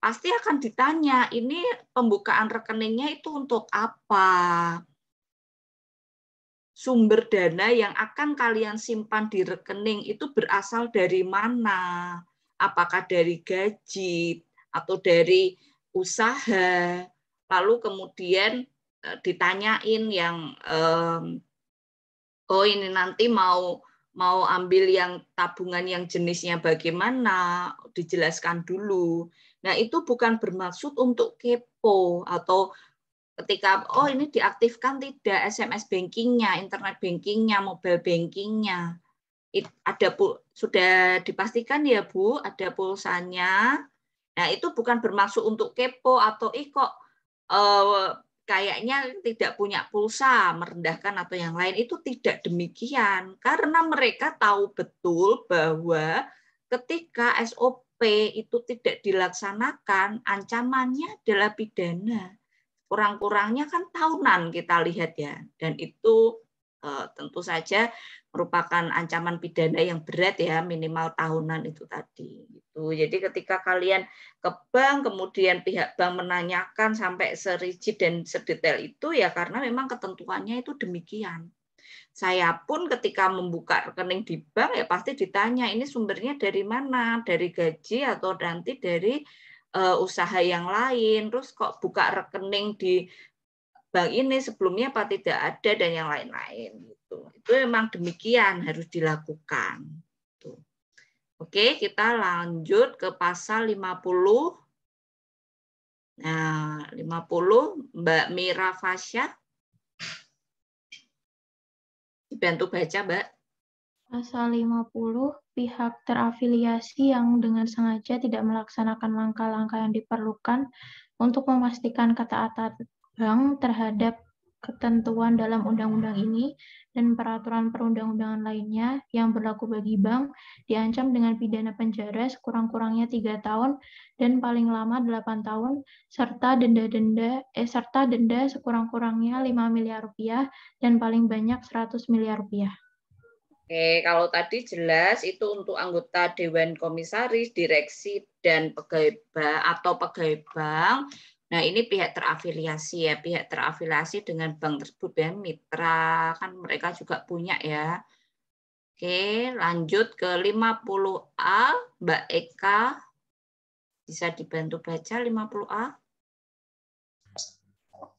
pasti akan ditanya, ini pembukaan rekeningnya itu untuk apa? Sumber dana yang akan kalian simpan di rekening itu berasal dari mana? Apakah dari gaji atau dari usaha? Lalu kemudian ditanyain yang, oh ini nanti mau ambil yang tabungan yang jenisnya bagaimana, dijelaskan dulu. Nah, itu bukan bermaksud untuk kepo atau ketika, oh ini diaktifkan tidak SMS bankingnya, internet bankingnya, mobile bankingnya. Sudah dipastikan ya Bu, ada pulsanya. Nah, itu bukan bermaksud untuk kepo atau kok kayaknya tidak punya pulsa, merendahkan atau yang lain. Itu tidak demikian. Karena mereka tahu betul bahwa ketika SOP itu tidak dilaksanakan, ancamannya adalah pidana. Kurang-kurangnya kan tahunan kita lihat ya. Dan itu tentu saja merupakan ancaman pidana yang berat ya, minimal tahunan itu tadi. Gitu. Jadi ketika kalian ke bank, kemudian pihak bank menanyakan sampai serigid dan sedetail itu ya karena memang ketentuannya itu demikian. Saya pun ketika membuka rekening di bank ya pasti ditanya ini sumbernya dari mana, dari gaji atau nanti dari usaha yang lain. Terus kok buka rekening di bank ini sebelumnya apa tidak ada dan yang lain-lain gitu. Itu memang demikian harus dilakukan. Tuh. Oke, kita lanjut ke pasal 50. Nah, 50 Mbak Mira Fasya. Dibantu baca, Mbak. Pasal 50, pihak terafiliasi yang dengan sengaja tidak melaksanakan langkah-langkah yang diperlukan untuk memastikan ketaatan bank terhadap ketentuan dalam undang-undang ini dan peraturan perundang-undangan lainnya yang berlaku bagi bank diancam dengan pidana penjara sekurang-kurangnya 3 tahun dan paling lama 8 tahun serta denda sekurang-kurangnya 5 miliar rupiah dan paling banyak 100 miliar rupiah. Oke, kalau tadi jelas itu untuk anggota Dewan Komisaris, direksi, dan pegawai bank atau pegawai bank. Nah, ini pihak terafiliasi ya, pihak terafiliasi dengan bank tersebut ya, mitra, kan mereka juga punya ya. Oke, lanjut ke 50A, Mbak Eka Bisa dibantu baca 50A.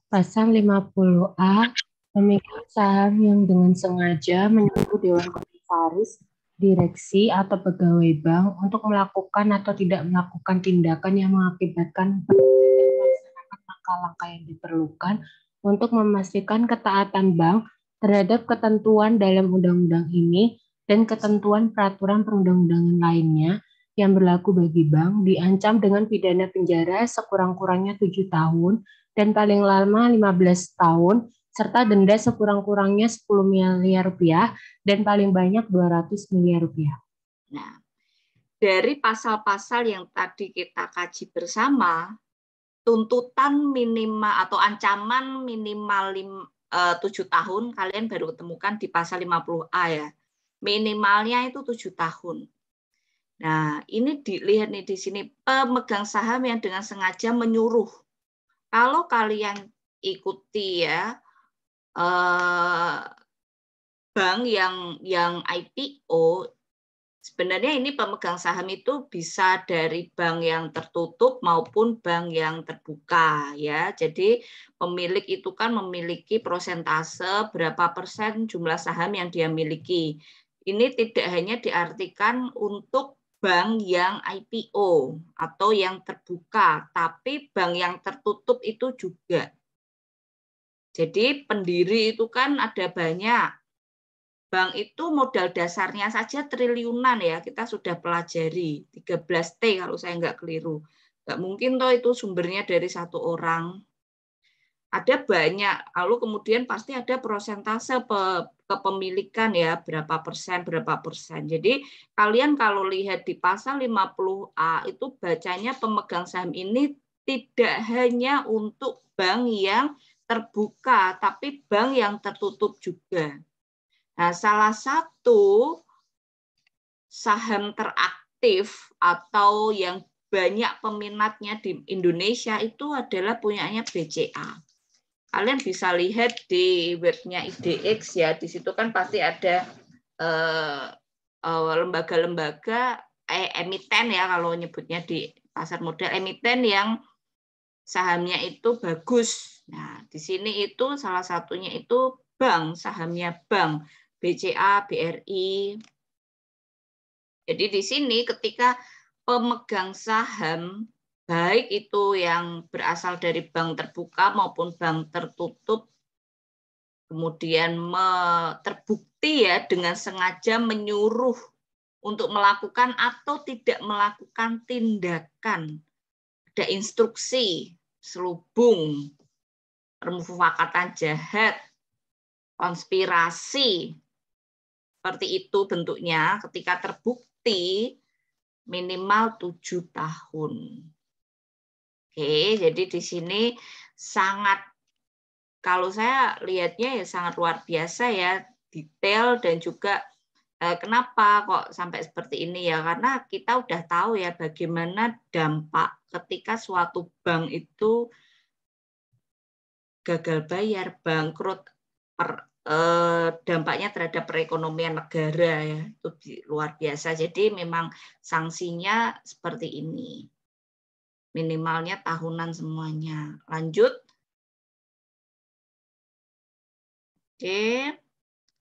Pasal 50A, pemegang saham yang dengan sengaja menyuruh Dewan Komisaris, direksi, atau pegawai bank untuk melakukan atau tidak melakukan tindakan yang mengakibatkan bank tidak melaksanakan langkah-langkah yang diperlukan untuk memastikan ketaatan bank terhadap ketentuan dalam undang-undang ini dan ketentuan peraturan perundang-undangan lainnya yang berlaku bagi bank diancam dengan pidana penjara sekurang-kurangnya 7 tahun dan paling lama 15 tahun serta denda sekurang-kurangnya 10 miliar rupiah dan paling banyak 200 miliar rupiah. Nah, dari pasal-pasal yang tadi kita kaji bersama, tuntutan minimal atau ancaman minimal 7 tahun kalian baru ketemukan di pasal 50A ya. Minimalnya itu 7 tahun. Nah, ini dilihat nih di sini, pemegang saham yang dengan sengaja menyuruh. Kalau kalian ikuti ya bank yang IPO, sebenarnya ini pemegang saham itu bisa dari bank yang tertutup maupun bank yang terbuka ya. Jadi pemilik itu kan memiliki persentase berapa persen jumlah saham yang dia miliki. Ini tidak hanya diartikan untuk bank yang IPO atau yang terbuka, tapi bank yang tertutup itu juga. Jadi pendiri itu kan ada banyak. Bank itu modal dasarnya saja triliunan ya, kita sudah pelajari 13T kalau saya nggak keliru. Nggak mungkin toh itu sumbernya dari satu orang. Ada banyak, lalu kemudian pasti ada persentase kepemilikan ya, berapa persen. Jadi kalian kalau lihat di pasal 50A itu bacanya pemegang saham ini tidak hanya untuk bank yang terbuka, tapi bank yang tertutup juga. Nah, salah satu saham teraktif atau yang banyak peminatnya di Indonesia itu adalah punyanya BCA. Kalian bisa lihat di webnya IDX ya, di situ kan pasti ada lembaga-lembaga emiten ya kalau nyebutnya di pasar modal, emiten yang sahamnya itu bagus. Nah, di sini itu salah satunya itu bank, sahamnya bank. BCA, BRI. Jadi di sini ketika pemegang saham, baik itu yang berasal dari bank terbuka maupun bank tertutup, kemudian terbukti ya dengan sengaja menyuruh untuk melakukan atau tidak melakukan tindakan, ada instruksi, selubung, permufakatan jahat, konspirasi, seperti itu bentuknya, ketika terbukti minimal 7 tahun. Oke, jadi di sini sangat, kalau saya lihatnya ya sangat luar biasa ya, detail dan juga kenapa kok sampai seperti ini ya, karena kita udah tahu ya bagaimana dampak ketika suatu bank itu gagal bayar, bangkrut, dampaknya terhadap perekonomian negara ya itu luar biasa. Jadi memang sanksinya seperti ini, minimalnya tahunan semuanya. Lanjut. Oke,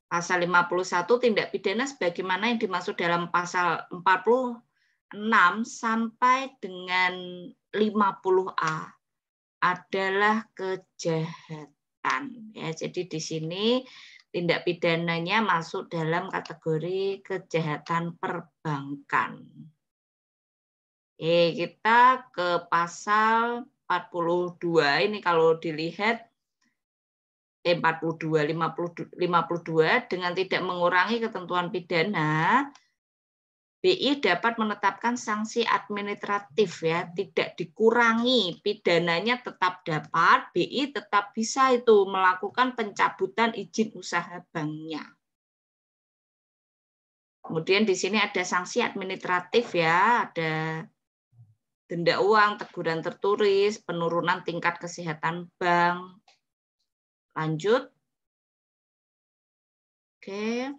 pasal 51 tindak pidana sebagaimana yang dimaksud dalam pasal 46 sampai dengan 50A adalah kejahatan. Ya, jadi di sini tindak pidananya masuk dalam kategori kejahatan perbankan. Oke, kita ke pasal 42. Ini kalau dilihat 52 dengan tidak mengurangi ketentuan pidana, BI dapat menetapkan sanksi administratif ya, tidak dikurangi, pidananya tetap dapat, BI tetap bisa itu melakukan pencabutan izin usaha banknya. Kemudian di sini ada sanksi administratif ya, ada denda uang, teguran tertulis, penurunan tingkat kesehatan bank. Lanjut. Oke.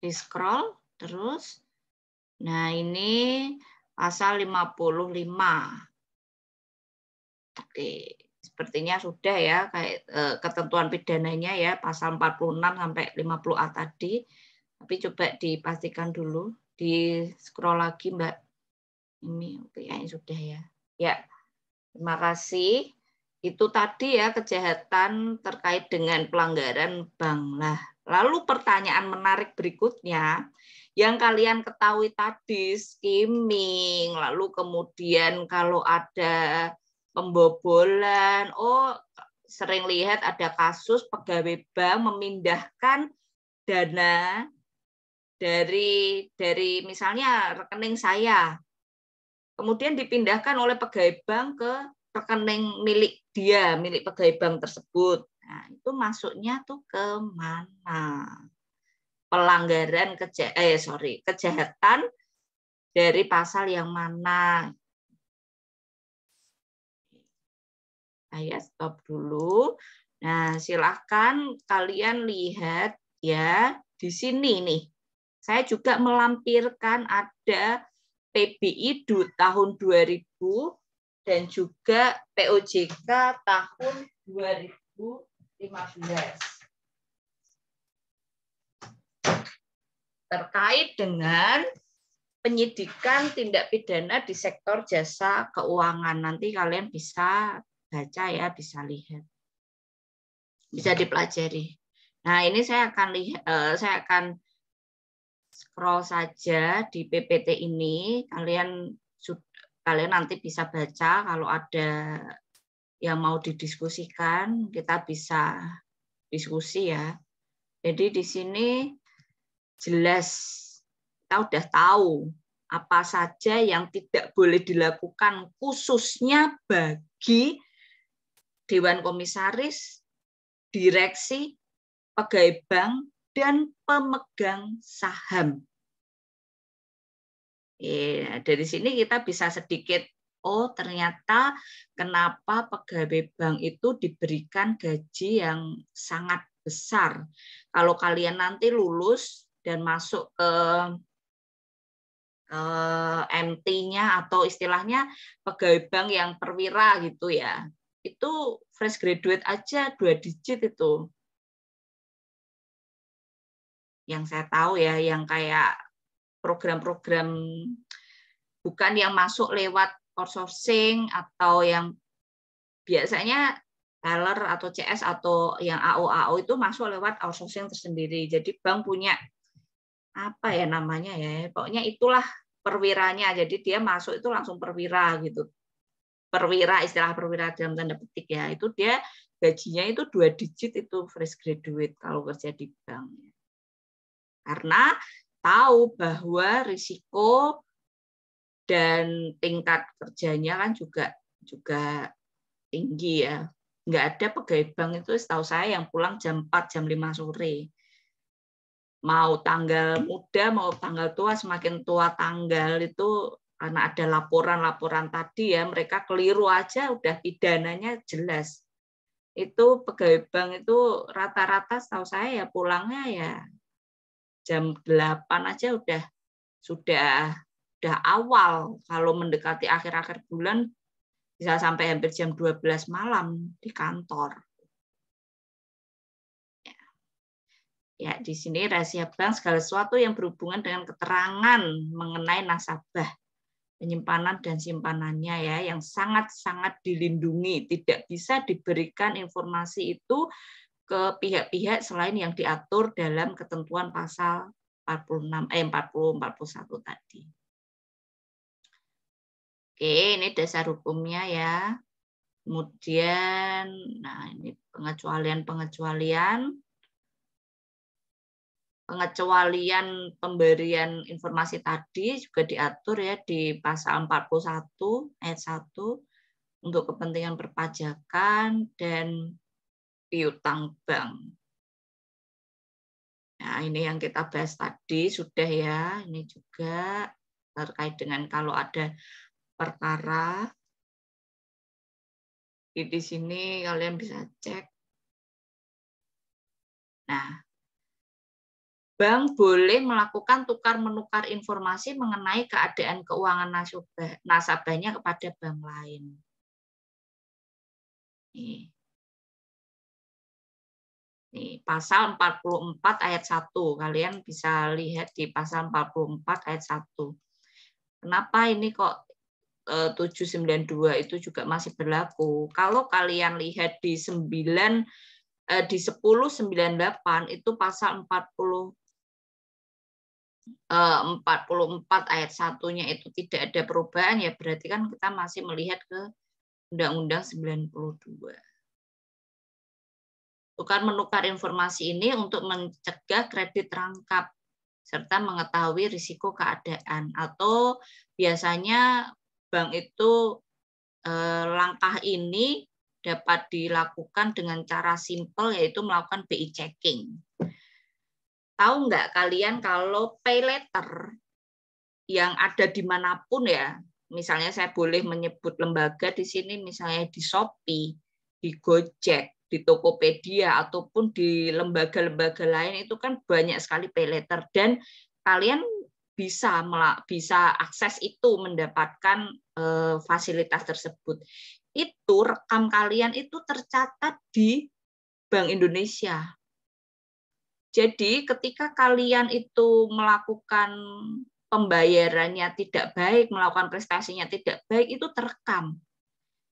Di scroll terus. Nah, ini pasal 55. Oke, sepertinya sudah ya kayak ketentuan pidananya ya pasal 46 sampai 50A tadi. Tapi coba dipastikan dulu, di scroll lagi Mbak. Ini kayaknya sudah ya. Ya, terima kasih. Itu tadi ya kejahatan terkait dengan pelanggaran bank. Nah, lalu pertanyaan menarik berikutnya, yang kalian ketahui tadi, skimming, lalu kemudian kalau ada pembobolan, sering lihat ada kasus pegawai bank memindahkan dana dari misalnya rekening saya, kemudian dipindahkan oleh pegawai bank ke rekening milik dia, milik pegawai bank tersebut. Nah, itu masuknya tuh ke mana? Pelanggaran kejahatan dari pasal yang mana? Saya stop dulu. Nah, silahkan kalian lihat ya di sini nih. Saya juga melampirkan ada PBI tahun 2000 dan juga POJK tahun 2015. Terkait dengan penyidikan tindak pidana di sektor jasa keuangan. Nanti kalian bisa baca ya, bisa lihat. Bisa dipelajari. Nah, ini saya akan scroll saja di PPT ini. Kalian nanti bisa baca, kalau ada yang mau didiskusikan, kita bisa diskusi ya. Jadi di sini jelas kita udah tahu apa saja yang tidak boleh dilakukan khususnya bagi Dewan Komisaris, direksi, pegawai bank, dan pemegang saham. Ya, dari sini kita bisa sedikit, ternyata kenapa pegawai bank itu diberikan gaji yang sangat besar. Kalau kalian nanti lulus dan masuk ke MT-nya atau istilahnya pegawai bank yang perwira gitu ya, itu fresh graduate aja 2 digit itu. Yang saya tahu ya, yang kayak program-program bukan yang masuk lewat outsourcing atau yang biasanya teller atau CS atau yang AO itu masuk lewat outsourcing tersendiri. Jadi bank punya apa ya namanya ya, pokoknya itulah perwiranya. Jadi dia masuk itu langsung perwira gitu. Perwira, istilah perwira dalam tanda petik ya, itu dia gajinya itu 2 digit itu fresh graduate kalau kerja di bank. Karena tahu bahwa risiko dan tingkat kerjanya kan juga tinggi ya. Nggak ada pegawai bank itu setahu saya yang pulang jam 4, jam 5 sore. Mau tanggal muda, mau tanggal tua, semakin tua tanggal itu karena ada laporan-laporan tadi ya, mereka keliru aja udah pidananya jelas. Itu pegawai bank itu rata-rata setahu saya ya pulangnya ya jam 8 aja sudah awal. Kalau mendekati akhir-akhir bulan bisa sampai hampir jam 12 malam di kantor. Ya, di sini rahasia bank segala sesuatu yang berhubungan dengan keterangan mengenai nasabah, penyimpanan dan simpanannya ya, yang sangat-sangat dilindungi. Tidak bisa diberikan informasi itu ke pihak-pihak selain yang diatur dalam ketentuan pasal 41 tadi. Oke, ini dasar hukumnya ya. Kemudian, nah ini pengecualian pemberian informasi tadi juga diatur ya di pasal 41 ayat 1 untuk kepentingan perpajakan dan piutang bank. Nah, ini yang kita bahas tadi sudah ya. Ini juga terkait dengan kalau ada perkara. Di sini kalian bisa cek. Nah, bank boleh melakukan tukar-menukar informasi mengenai keadaan keuangan nasabahnya kepada bank lain. Nih, pasal 44 ayat 1. Kalian bisa lihat di pasal 44 ayat 1. Kenapa ini kok 792 itu juga masih berlaku? Kalau kalian lihat di 1098 itu pasal 44 ayat 1-nya itu tidak ada perubahan, ya berarti kan kita masih melihat ke Undang-Undang 92. Tukar menukar informasi ini untuk mencegah kredit rangkap serta mengetahui risiko keadaan, atau biasanya bank itu langkah ini dapat dilakukan dengan cara simpel, yaitu melakukan BI checking. Tahu nggak kalian kalau pay letter yang ada dimanapun ya, misalnya saya boleh menyebut lembaga di sini, misalnya di Shopee, di Gojek, di Tokopedia, ataupun di lembaga-lembaga lain, itu kan banyak sekali pay letter, dan kalian bisa akses itu, mendapatkan fasilitas tersebut. Itu rekam kalian itu tercatat di Bank Indonesia. Jadi ketika kalian itu melakukan pembayarannya tidak baik, melakukan prestasinya tidak baik, itu terekam.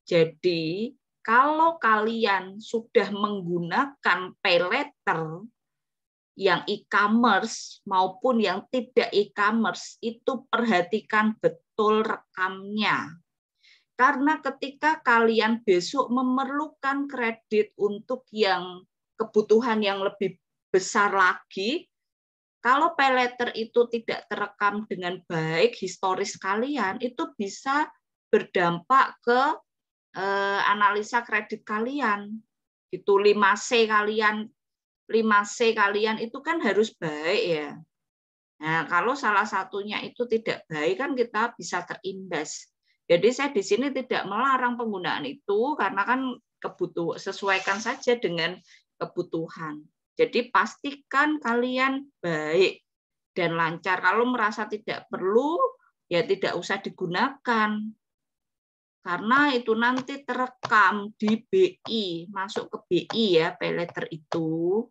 Jadi kalau kalian sudah menggunakan pay letter yang e-commerce maupun yang tidak e-commerce, itu perhatikan betul rekamnya. Karena ketika kalian besok memerlukan kredit untuk yang kebutuhan yang lebih besar lagi, kalau pay letter itu tidak terekam dengan baik, historis kalian, itu bisa berdampak ke analisa kredit kalian. Itu 5C kalian itu kan harus baik ya. Nah, kalau salah satunya itu tidak baik kan kita bisa terimbas. Jadi saya di sini tidak melarang penggunaan itu, karena kan sesuaikan saja dengan kebutuhan. Jadi pastikan kalian baik dan lancar. Kalau merasa tidak perlu, ya tidak usah digunakan. Karena itu nanti terekam di BI, masuk ke BI ya, pay letter itu.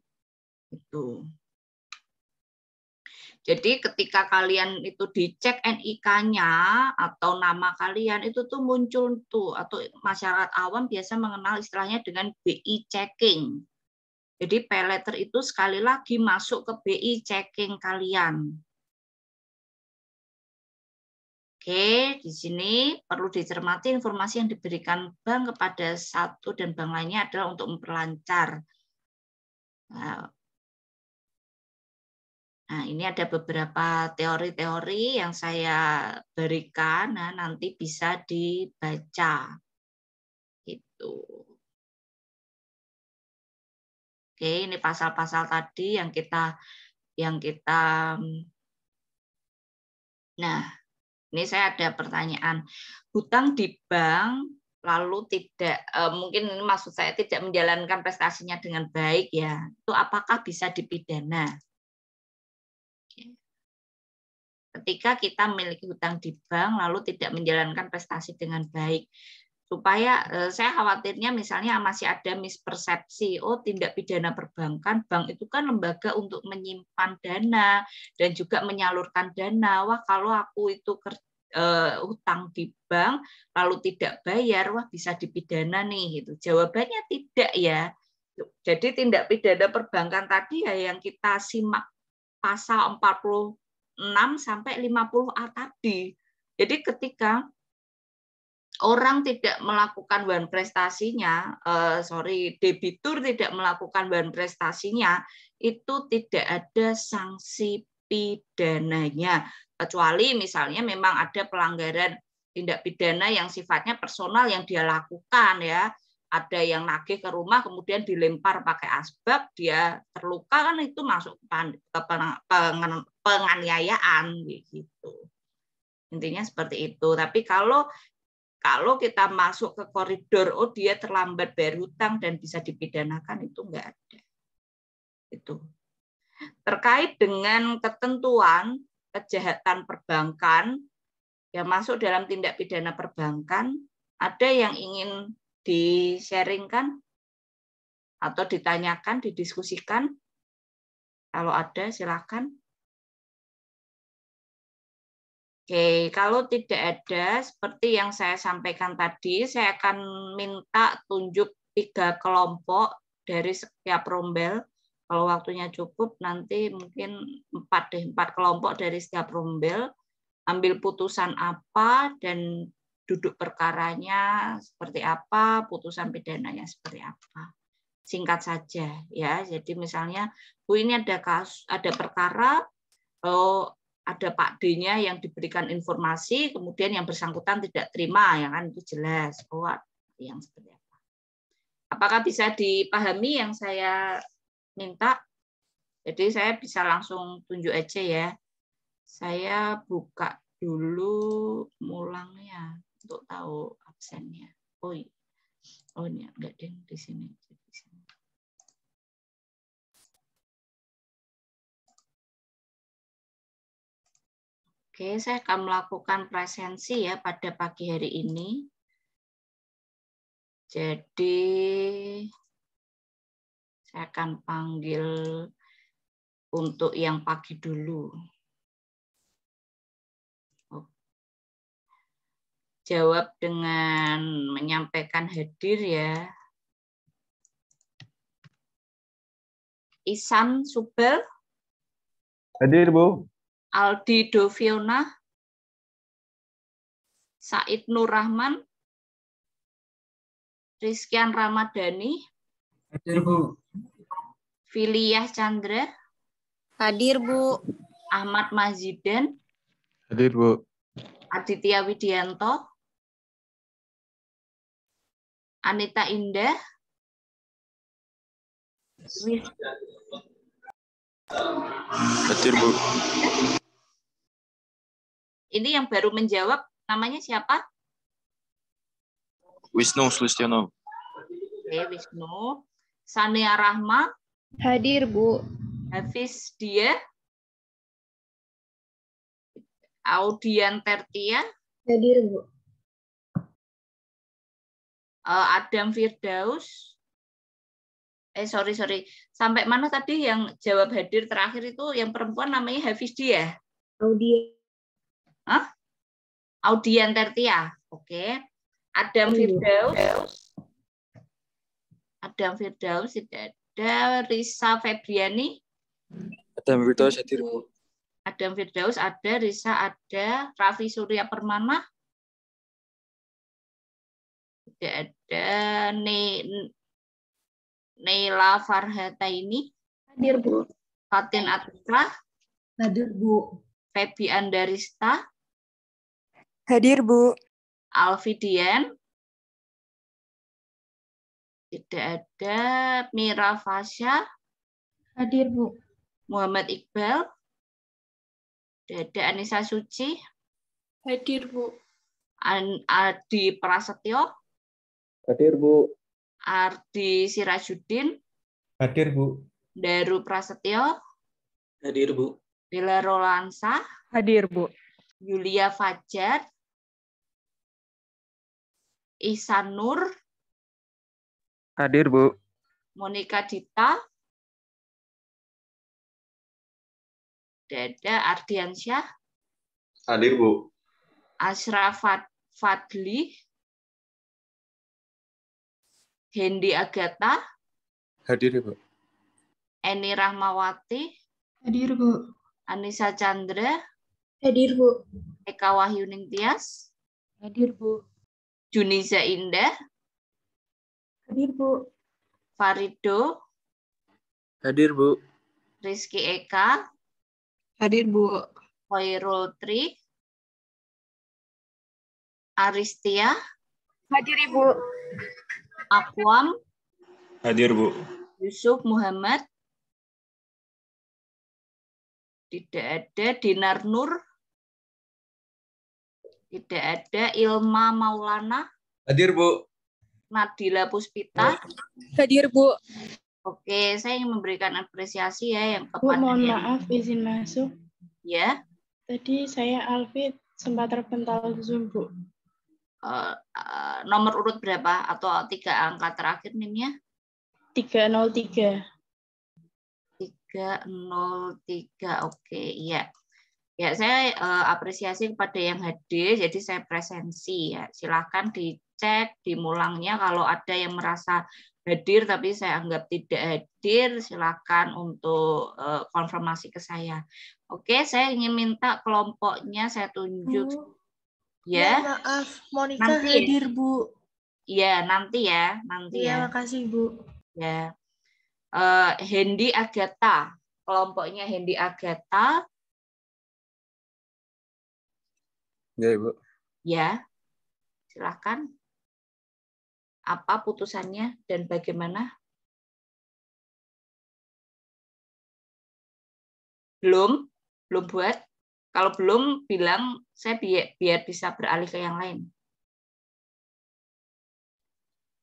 Jadi ketika kalian itu dicek NIK-nya atau nama kalian, itu tuh muncul tuh, atau masyarakat awam biasa mengenal istilahnya dengan BI checking. Jadi pay letter itu sekali lagi masuk ke BI checking kalian. Oke, di sini perlu dicermati informasi yang diberikan bank kepada satu dan bank lainnya adalah untuk memperlancar. Nah, ini ada beberapa teori-teori yang saya berikan, nah, nanti bisa dibaca. Gitu. Oke, ini pasal-pasal tadi yang kita nah, ini saya ada pertanyaan. Hutang di bank lalu tidak, mungkin maksud saya tidak menjalankan prestasinya dengan baik ya, itu apakah bisa dipidana? Ketika kita memiliki hutang di bank lalu tidak menjalankan prestasi dengan baik, supaya saya khawatirnya misalnya masih ada mispersepsi, oh tindak pidana perbankan, bank itu kan lembaga untuk menyimpan dana dan juga menyalurkan dana. Wah, kalau aku itu hutang di bank lalu tidak bayar, wah bisa dipidana nih gitu. Jawabannya tidak ya. Jadi tindak pidana perbankan tadi ya yang kita simak pasal 46 sampai 50A tadi. Jadi ketika orang tidak melakukan bahan prestasinya, debitur tidak melakukan bahan prestasinya, itu tidak ada sanksi pidananya. Kecuali misalnya memang ada pelanggaran tindak pidana yang sifatnya personal yang dia lakukan ya. Ada yang nagih ke rumah kemudian dilempar pakai asbak, dia terluka, kan itu masuk ke penganiayaan gitu. Intinya seperti itu. Tapi kalau kita masuk ke koridor, oh dia terlambat bayar hutang dan bisa dipidanakan, itu enggak ada. Itu. terkait dengan ketentuan kejahatan perbankan yang masuk dalam tindak pidana perbankan, ada yang ingin di-sharingkan atau ditanyakan, didiskusikan? Kalau ada, silakan. Oke, kalau tidak ada, seperti yang saya sampaikan tadi, saya akan minta tunjuk 3 kelompok dari setiap rombel. Kalau waktunya cukup, nanti mungkin 4 kelompok dari setiap rombel. Ambil putusan apa dan duduk perkaranya seperti apa, putusan pidananya seperti apa. Singkat saja ya. Jadi misalnya, Bu, ini ada perkara, ada Pak D-nya yang diberikan informasi, kemudian yang bersangkutan tidak terima, ya kan, itu jelas. Yang seperti apa? Apakah bisa dipahami yang saya minta? Jadi saya bisa langsung tunjuk aja ya. Saya buka dulu mulangnya untuk tahu absennya. Oh ini enggak deh di sini. Oke, saya akan melakukan presensi ya pada pagi hari ini. Jadi, saya akan panggil untuk yang pagi dulu. Jawab dengan menyampaikan hadir ya. Ihsan Subel. Hadir, Bu. Aldi Doviona, Said Nur Rahman, Rizkian Ramadhani, Hadir, Bu. Filiyah Chandra, Hadir, Bu. Ahmad Mazidan, Hadir, Bu. Aditya Widianto, Anita Indah, Hadir, Bu. Ini yang baru menjawab, namanya siapa? Wisnu Sulistiono. Oke, Wisnu. Sania Rahma. Hadir, Bu. Hafiz Dia. Audian Tertia. Hadir, Bu. Adam Firdaus. Sorry. Sampai mana tadi yang jawab hadir terakhir itu yang perempuan namanya Hafiz Dia? Audian Tertia. Oke. Adam Firdaus tidak ada. Risa Febriani. Adam Firdaus hadir, Bu. Adam Firdaus ada, Risa ada, Raffi Surya Permana. Tidak ada. Neila Farhataini. Hadir, Bu. Fatin Atika. Hadir, Bu. Febi Andarista. Hadir, Bu. Alfidian. Tidak ada. Mira Fasya. Hadir, Bu. Muhammad Iqbal. Tidak ada. Anissa Suci. Hadir, Bu. Adi Prasetyo. Hadir, Bu. Ardi Sirajuddin. Hadir, Bu. Daru Prasetyo. Hadir, Bu. Dila Rolansa. Hadir, Bu. Yulia Fajar. Ihsan Nur. Hadir, Bu. Monika Dita. Dada Ardiansyah. Hadir, Bu. Ashraf Fadli. Hendi Agatha. Hadir, Bu. Eni Rahmawati. Hadir, Bu. Anissa Chandra. Hadir, Bu. Eka Wahyuning Tias. Hadir, Bu. Juniza Indah. Hadir, Bu. Farido. Hadir, Bu. Rizky Eka. Hadir, Bu. Khairul Tri. Aristia. Hadir, Ibu. Akwam. Hadir, Bu. Yusuf Muhammad. Tidak ada. Dinar Nur. Tidak ada. Ilma Maulana. Hadir, Bu. Nadila Puspita. Hadir, Bu. Oke, saya ingin memberikan apresiasi ya yang Bu, kepada mohon yang maaf izin masuk. ya. Tadi saya Alfi sempat terpental Zoom, Bu. Nomor urut berapa atau 3 angka terakhir NIM-nya? 303. 303. Oke, iya. Ya, saya apresiasi kepada yang hadir, jadi saya presensi ya. Silakan dicek, dimulangnya kalau ada yang merasa hadir tapi saya anggap tidak hadir, silakan untuk konfirmasi ke saya. Oke, saya ingin minta kelompoknya saya tunjuk. Ya. Mohon maaf, Monica Nanti hadir, Bu. Iya, nanti ya, nanti Iya, ya. makasih, Bu. Ya. Hendy Agatha, kelompoknya Hendy Agatha. Ya, Ibu. Ya, silakan. Apa putusannya dan bagaimana? Belum buat. Kalau belum, bilang saya biar bisa beralih ke yang lain.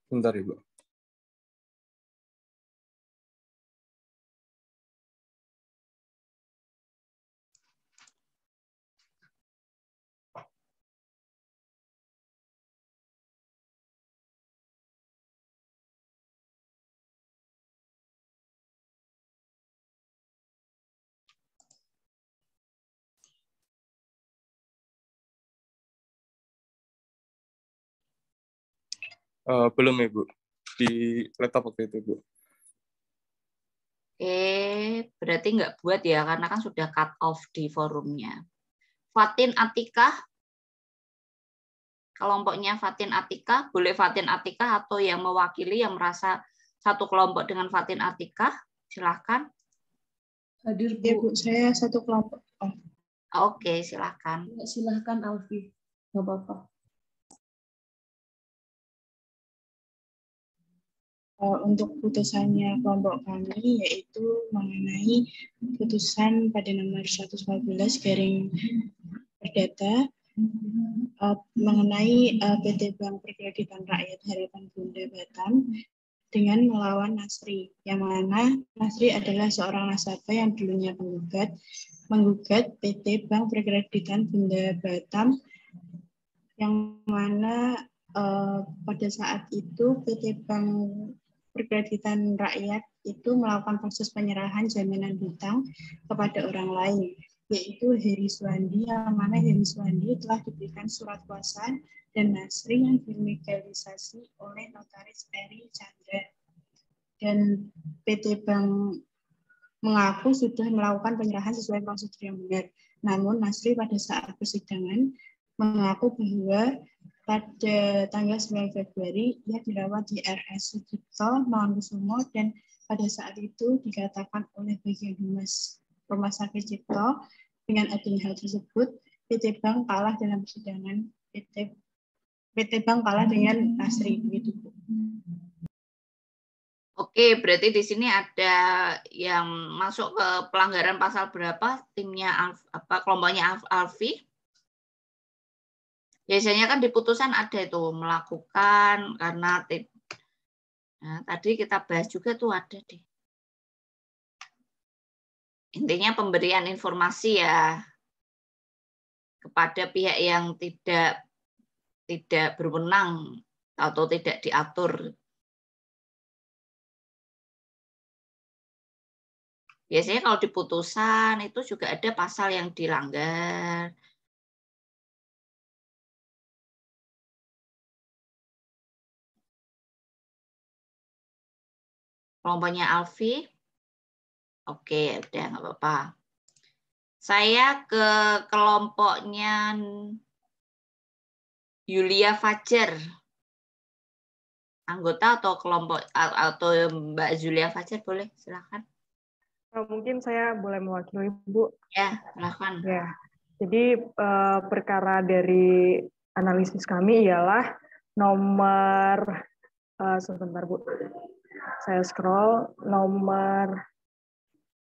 Bentar, Ibu. Belum, Ibu. Di laptop waktu itu, Bu. Berarti nggak buat ya, karena kan sudah cut off di forumnya. Fatin Atikah, kelompoknya Fatin Atikah, boleh Fatin Atikah atau yang mewakili yang merasa satu kelompok dengan Fatin Atikah, silahkan. Hadir, Bu. Ya, Bu, saya satu kelompok. Oke, silahkan. Silahkan, Alfi. Nggak apa-apa. Untuk putusannya kelompok kami yaitu mengenai putusan pada nomor 114 garing perdata mengenai PT Bank Perkreditan Rakyat Harapan Bunda Batam dengan melawan Nasri, yang mana Nasri adalah seorang nasabah yang dulunya menggugat PT Bank Perkreditan Bunda Batam, yang mana pada saat itu PT Bank Perkreditan Rakyat itu melakukan proses penyerahan jaminan hutang kepada orang lain, yaitu Heri Suwandi, yang mana Heri Suwandi telah diberikan surat kuasa dan Nasri yang dilegalisasi oleh Notaris Eri Chandra. Dan PT Bank mengaku sudah melakukan penyerahan sesuai prosedur yang benar. Namun Nasri pada saat persidangan mengaku bahwa pada tanggal 9 Februari ia dirawat di RS Sucipto Mangunkusumo, dan pada saat itu dikatakan oleh bagian humas Rumah Sakit Cipto dengan adanya hal tersebut PT Bank kalah dalam persidangan, PT Bank kalah dengan Nasri, begitu Bu. Oke, berarti di sini ada yang masuk ke pelanggaran pasal berapa? Timnya kelompoknya Alfi? Biasanya kan di putusan ada itu melakukan karena tadi kita bahas juga tuh ada deh. Intinya pemberian informasi ya kepada pihak yang tidak berwenang atau tidak diatur. Biasanya kalau di putusan itu juga ada pasal yang dilanggar. Kelompoknya Alfi. Oke, udah nggak apa-apa. Saya ke kelompoknya Yulia Fajar. Anggota atau kelompok atau Mbak Julia Fajar boleh, silakan. Mungkin saya boleh mewakili, Bu. Ya, silakan. Ya. Jadi perkara dari analisis kami ialah nomor sebentar, Bu. Saya scroll nomor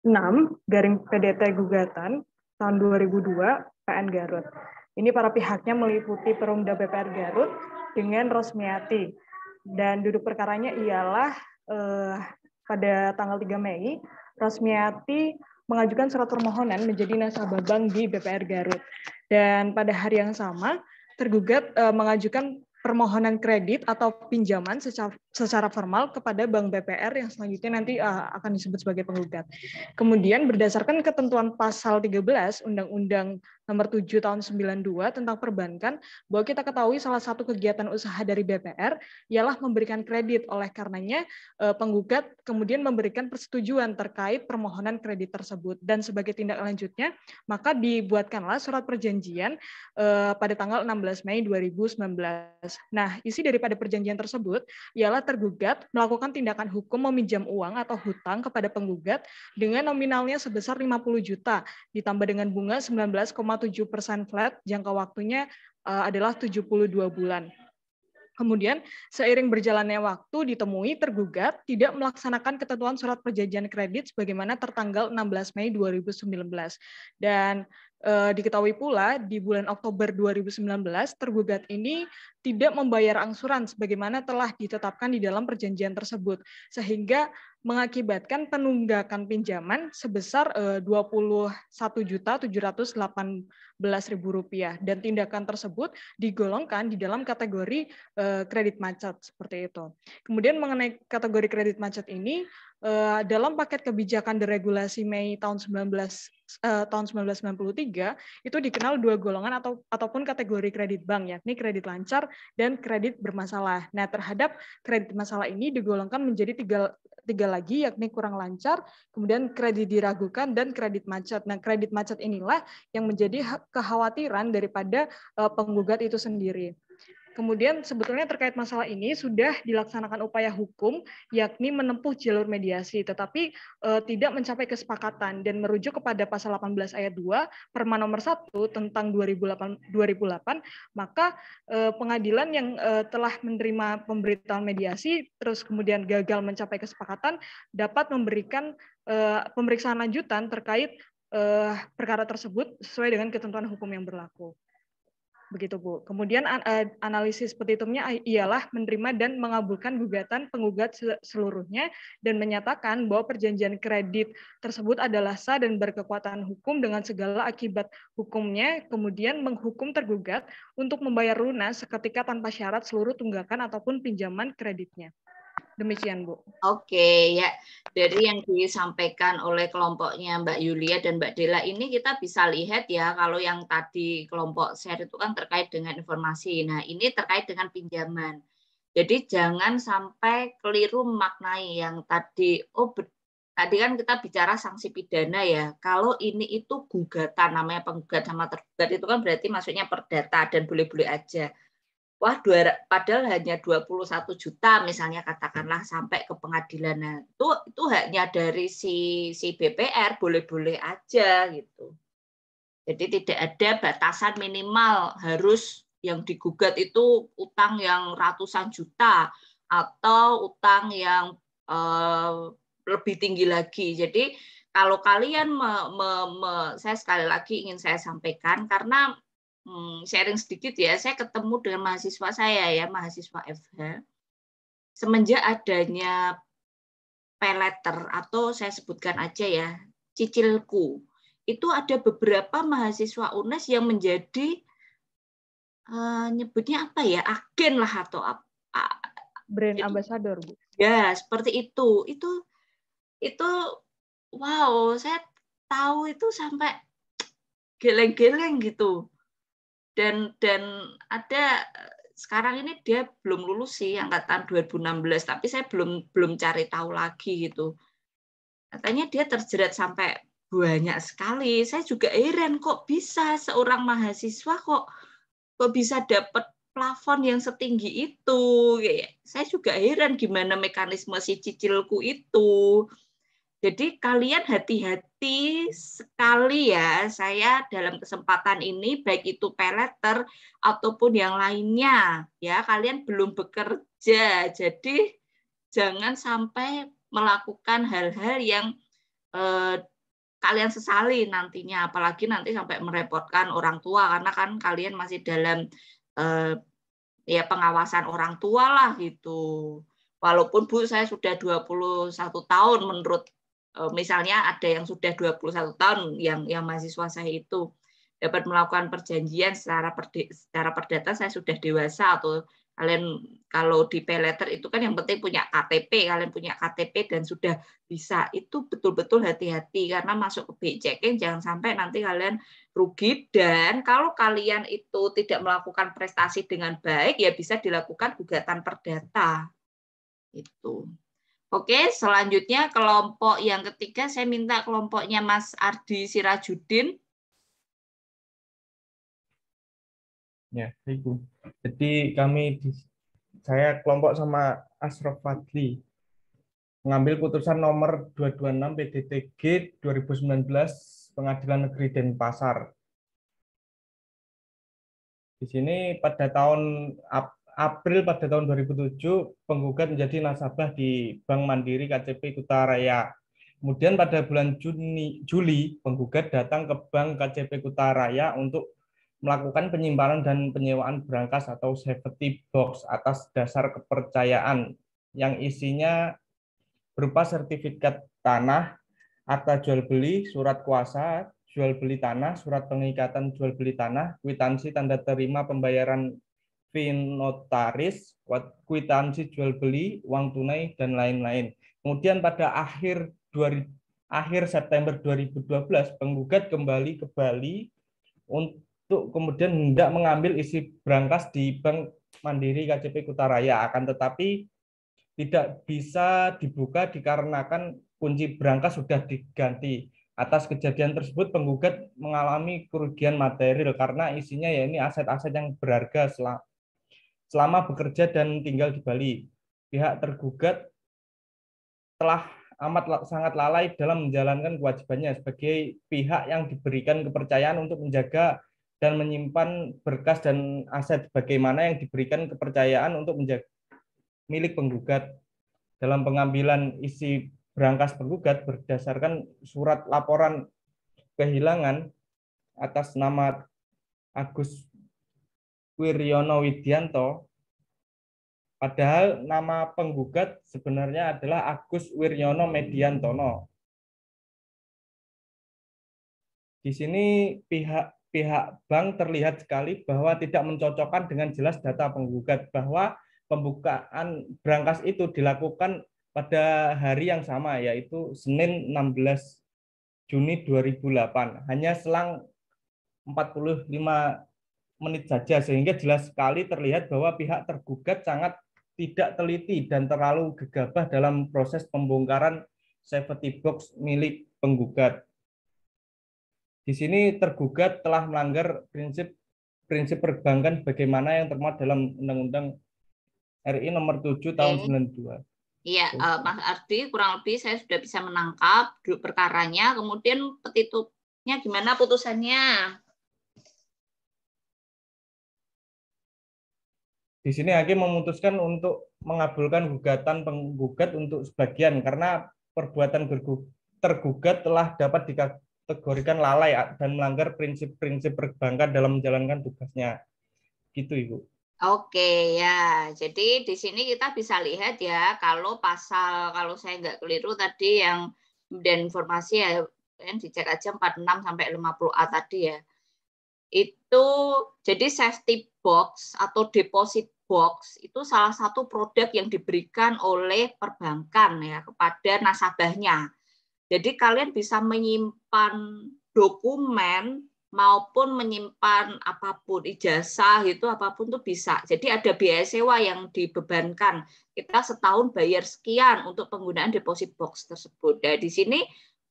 6 garing PDT gugatan tahun 2002 PN Garut. Ini para pihaknya meliputi Perumda BPR Garut dengan Rosmiati, dan duduk perkaranya ialah pada tanggal 3 Mei, Rosmiati mengajukan surat permohonan menjadi nasabah bank di BPR Garut. Dan pada hari yang sama, tergugat mengajukan permohonan kredit atau pinjaman secara formal kepada Bank BPR yang selanjutnya nanti akan disebut sebagai penggugat. Kemudian berdasarkan ketentuan pasal 13 Undang-Undang Nomor 7 Tahun 92 tentang perbankan, bahwa kita ketahui salah satu kegiatan usaha dari BPR ialah memberikan kredit. Oleh karenanya penggugat kemudian memberikan persetujuan terkait permohonan kredit tersebut. Dan sebagai tindak lanjutnya, maka dibuatkanlah surat perjanjian pada tanggal 16 Mei 2019. Nah, isi daripada perjanjian tersebut ialah tergugat melakukan tindakan hukum meminjam uang atau hutang kepada penggugat dengan nominalnya sebesar 50 juta, ditambah dengan bunga 19,7% flat, jangka waktunya adalah 72 bulan. Kemudian, seiring berjalannya waktu ditemui tergugat tidak melaksanakan ketentuan surat perjanjian kredit sebagaimana tertanggal 16 Mei 2019. Dan diketahui pula di bulan Oktober 2019 tergugat ini tidak membayar angsuran sebagaimana telah ditetapkan di dalam perjanjian tersebut, sehingga mengakibatkan penunggakan pinjaman sebesar Rp21.718.000 dan tindakan tersebut digolongkan di dalam kategori kredit macet seperti itu. Kemudian mengenai kategori kredit macet ini, dalam paket kebijakan deregulasi Mei tahun 1993 itu dikenal dua golongan ataupun kategori kredit bank, yakni kredit lancar dan kredit bermasalah. Nah, terhadap kredit masalah ini digolongkan menjadi tiga lagi, yakni kurang lancar, kemudian kredit diragukan, dan kredit macet. Nah, kredit macet inilah yang menjadi kekhawatiran daripada penggugat itu sendiri. Kemudian sebetulnya terkait masalah ini sudah dilaksanakan upaya hukum, yakni menempuh jalur mediasi, tetapi tidak mencapai kesepakatan dan merujuk kepada pasal 18 ayat 2 Perma nomor 1 tentang 2008, maka pengadilan yang telah menerima pemberitahuan mediasi terus kemudian gagal mencapai kesepakatan dapat memberikan pemeriksaan lanjutan terkait perkara tersebut sesuai dengan ketentuan hukum yang berlaku. Begitu, Bu. Kemudian analisis petitumnya ialah menerima dan mengabulkan gugatan penggugat seluruhnya dan menyatakan bahwa perjanjian kredit tersebut adalah sah dan berkekuatan hukum dengan segala akibat hukumnya, kemudian menghukum tergugat untuk membayar lunas seketika tanpa syarat seluruh tunggakan ataupun pinjaman kreditnya. Demikian, Bu. Oke, ya. Dari yang disampaikan oleh kelompoknya Mbak Yulia dan Mbak Dela ini kita bisa lihat ya, kalau yang tadi kelompok share itu kan terkait dengan informasi. Nah, ini terkait dengan pinjaman. Jadi jangan sampai keliru memaknai yang tadi, tadi kan kita bicara sanksi pidana ya. Kalau ini itu gugatan, namanya penggugat sama tergugat itu kan berarti maksudnya perdata dan boleh-boleh aja. Wah, padahal hanya 21 juta misalnya katakanlah sampai ke pengadilan. Nah, itu haknya dari si BPR, boleh-boleh aja gitu. Jadi tidak ada batasan minimal harus yang digugat itu utang yang ratusan juta atau utang yang lebih tinggi lagi. Jadi kalau kalian saya sekali lagi ingin saya sampaikan karena sharing sedikit ya, saya ketemu dengan mahasiswa saya ya, mahasiswa FH. Semenjak adanya paylater atau saya sebutkan aja ya, cicilku, itu ada beberapa mahasiswa UNES yang menjadi nyebutnya apa ya, agen lah atau brand ambassador, Bu. Ya, seperti itu. Itu wow, saya tahu itu sampai geleng-geleng gitu. Dan ada sekarang ini dia belum lulus sih angkatan 2016, tapi saya belum cari tahu lagi gitu. Katanya dia terjerat sampai banyak sekali. Saya juga heran kok bisa seorang mahasiswa kok bisa dapat plafon yang setinggi itu. Saya juga heran gimana mekanisme si cicilku itu. Jadi kalian hati-hati sekali ya, saya dalam kesempatan ini baik itu paylater ataupun yang lainnya ya, kalian belum bekerja. Jadi jangan sampai melakukan hal-hal yang kalian sesali nantinya, apalagi nanti sampai merepotkan orang tua karena kan kalian masih dalam ya pengawasan orang tua lah gitu. Walaupun Bu saya sudah 21 tahun menurut misalnya ada yang sudah 21 tahun yang mahasiswa saya itu dapat melakukan perjanjian secara perdata saya sudah dewasa, atau kalian kalau di pay letter itu kan yang penting punya KTP, kalian punya KTP dan sudah bisa, itu betul-betul hati-hati karena masuk ke BI checking jangan sampai nanti kalian rugi, dan kalau kalian itu tidak melakukan prestasi dengan baik ya bisa dilakukan gugatan perdata. Itu. Oke, selanjutnya kelompok yang ketiga saya minta kelompoknya Mas Ardi Sirajudin. Ya, Ibu. Jadi saya kelompok sama Ashraf Fadli mengambil putusan nomor 226 PDTG 2019 Pengadilan Negeri Denpasar. Di sini pada April pada tahun 2007 penggugat menjadi nasabah di Bank Mandiri KCP Kutaraya. Kemudian pada bulan Juli penggugat datang ke Bank KCP Kutaraya untuk melakukan penyimpanan dan penyewaan berangkas atau safety box atas dasar kepercayaan yang isinya berupa sertifikat tanah, akta jual beli, surat kuasa jual beli tanah, surat pengikatan jual beli tanah, kwitansi tanda terima pembayaran fee notaris, kwitansi jual beli, uang tunai, dan lain-lain. Kemudian pada akhir September 2012 penggugat kembali ke Bali untuk kemudian hendak mengambil isi berangkas di Bank Mandiri KCP Kutaraya, akan tetapi tidak bisa dibuka dikarenakan kunci berangkas sudah diganti. Atas kejadian tersebut penggugat mengalami kerugian material karena isinya ya ini aset-aset yang berharga selama bekerja dan tinggal di Bali. Pihak tergugat telah sangat lalai dalam menjalankan kewajibannya sebagai pihak yang diberikan kepercayaan untuk menjaga dan menyimpan berkas dan aset bagaimana yang diberikan kepercayaan untuk menjaga milik penggugat. Dalam pengambilan isi berangkas penggugat berdasarkan surat laporan kehilangan atas nama Agus Wiryono Widianto, padahal nama penggugat sebenarnya adalah Agus Wiryono Mediantono. Di sini pihak bank terlihat sekali bahwa tidak mencocokkan dengan jelas data penggugat bahwa pembukaan berangkas itu dilakukan pada hari yang sama, yaitu Senin 16 Juni 2008. Hanya selang 45 menit saja, sehingga jelas sekali terlihat bahwa pihak tergugat sangat tidak teliti dan terlalu gegabah dalam proses pembongkaran safety box milik penggugat. Di sini tergugat telah melanggar prinsip perbankan bagaimana yang termuat dalam Undang-Undang RI nomor 7 tahun 92. Iya, Mas Ardi, kurang lebih saya sudah bisa menangkap duduk perkaranya. Kemudian petitupnya gimana putusannya? Di sini hakim memutuskan untuk mengabulkan gugatan penggugat untuk sebagian karena perbuatan tergugat telah dapat dikategorikan lalai dan melanggar prinsip-prinsip perbankan dalam menjalankan tugasnya. Gitu, Ibu. Oke ya, jadi di sini kita bisa lihat ya, kalau kalau saya nggak keliru tadi yang dan informasi ya, dicek aja 46 sampai 50A tadi ya. Itu jadi safety box atau deposit box itu salah satu produk yang diberikan oleh perbankan ya kepada nasabahnya. Jadi kalian bisa menyimpan dokumen maupun menyimpan apapun, ijazah itu apapun tuh bisa. Jadi ada biaya sewa yang dibebankan. Kita setahun bayar sekian untuk penggunaan deposit box tersebut. Nah, di sini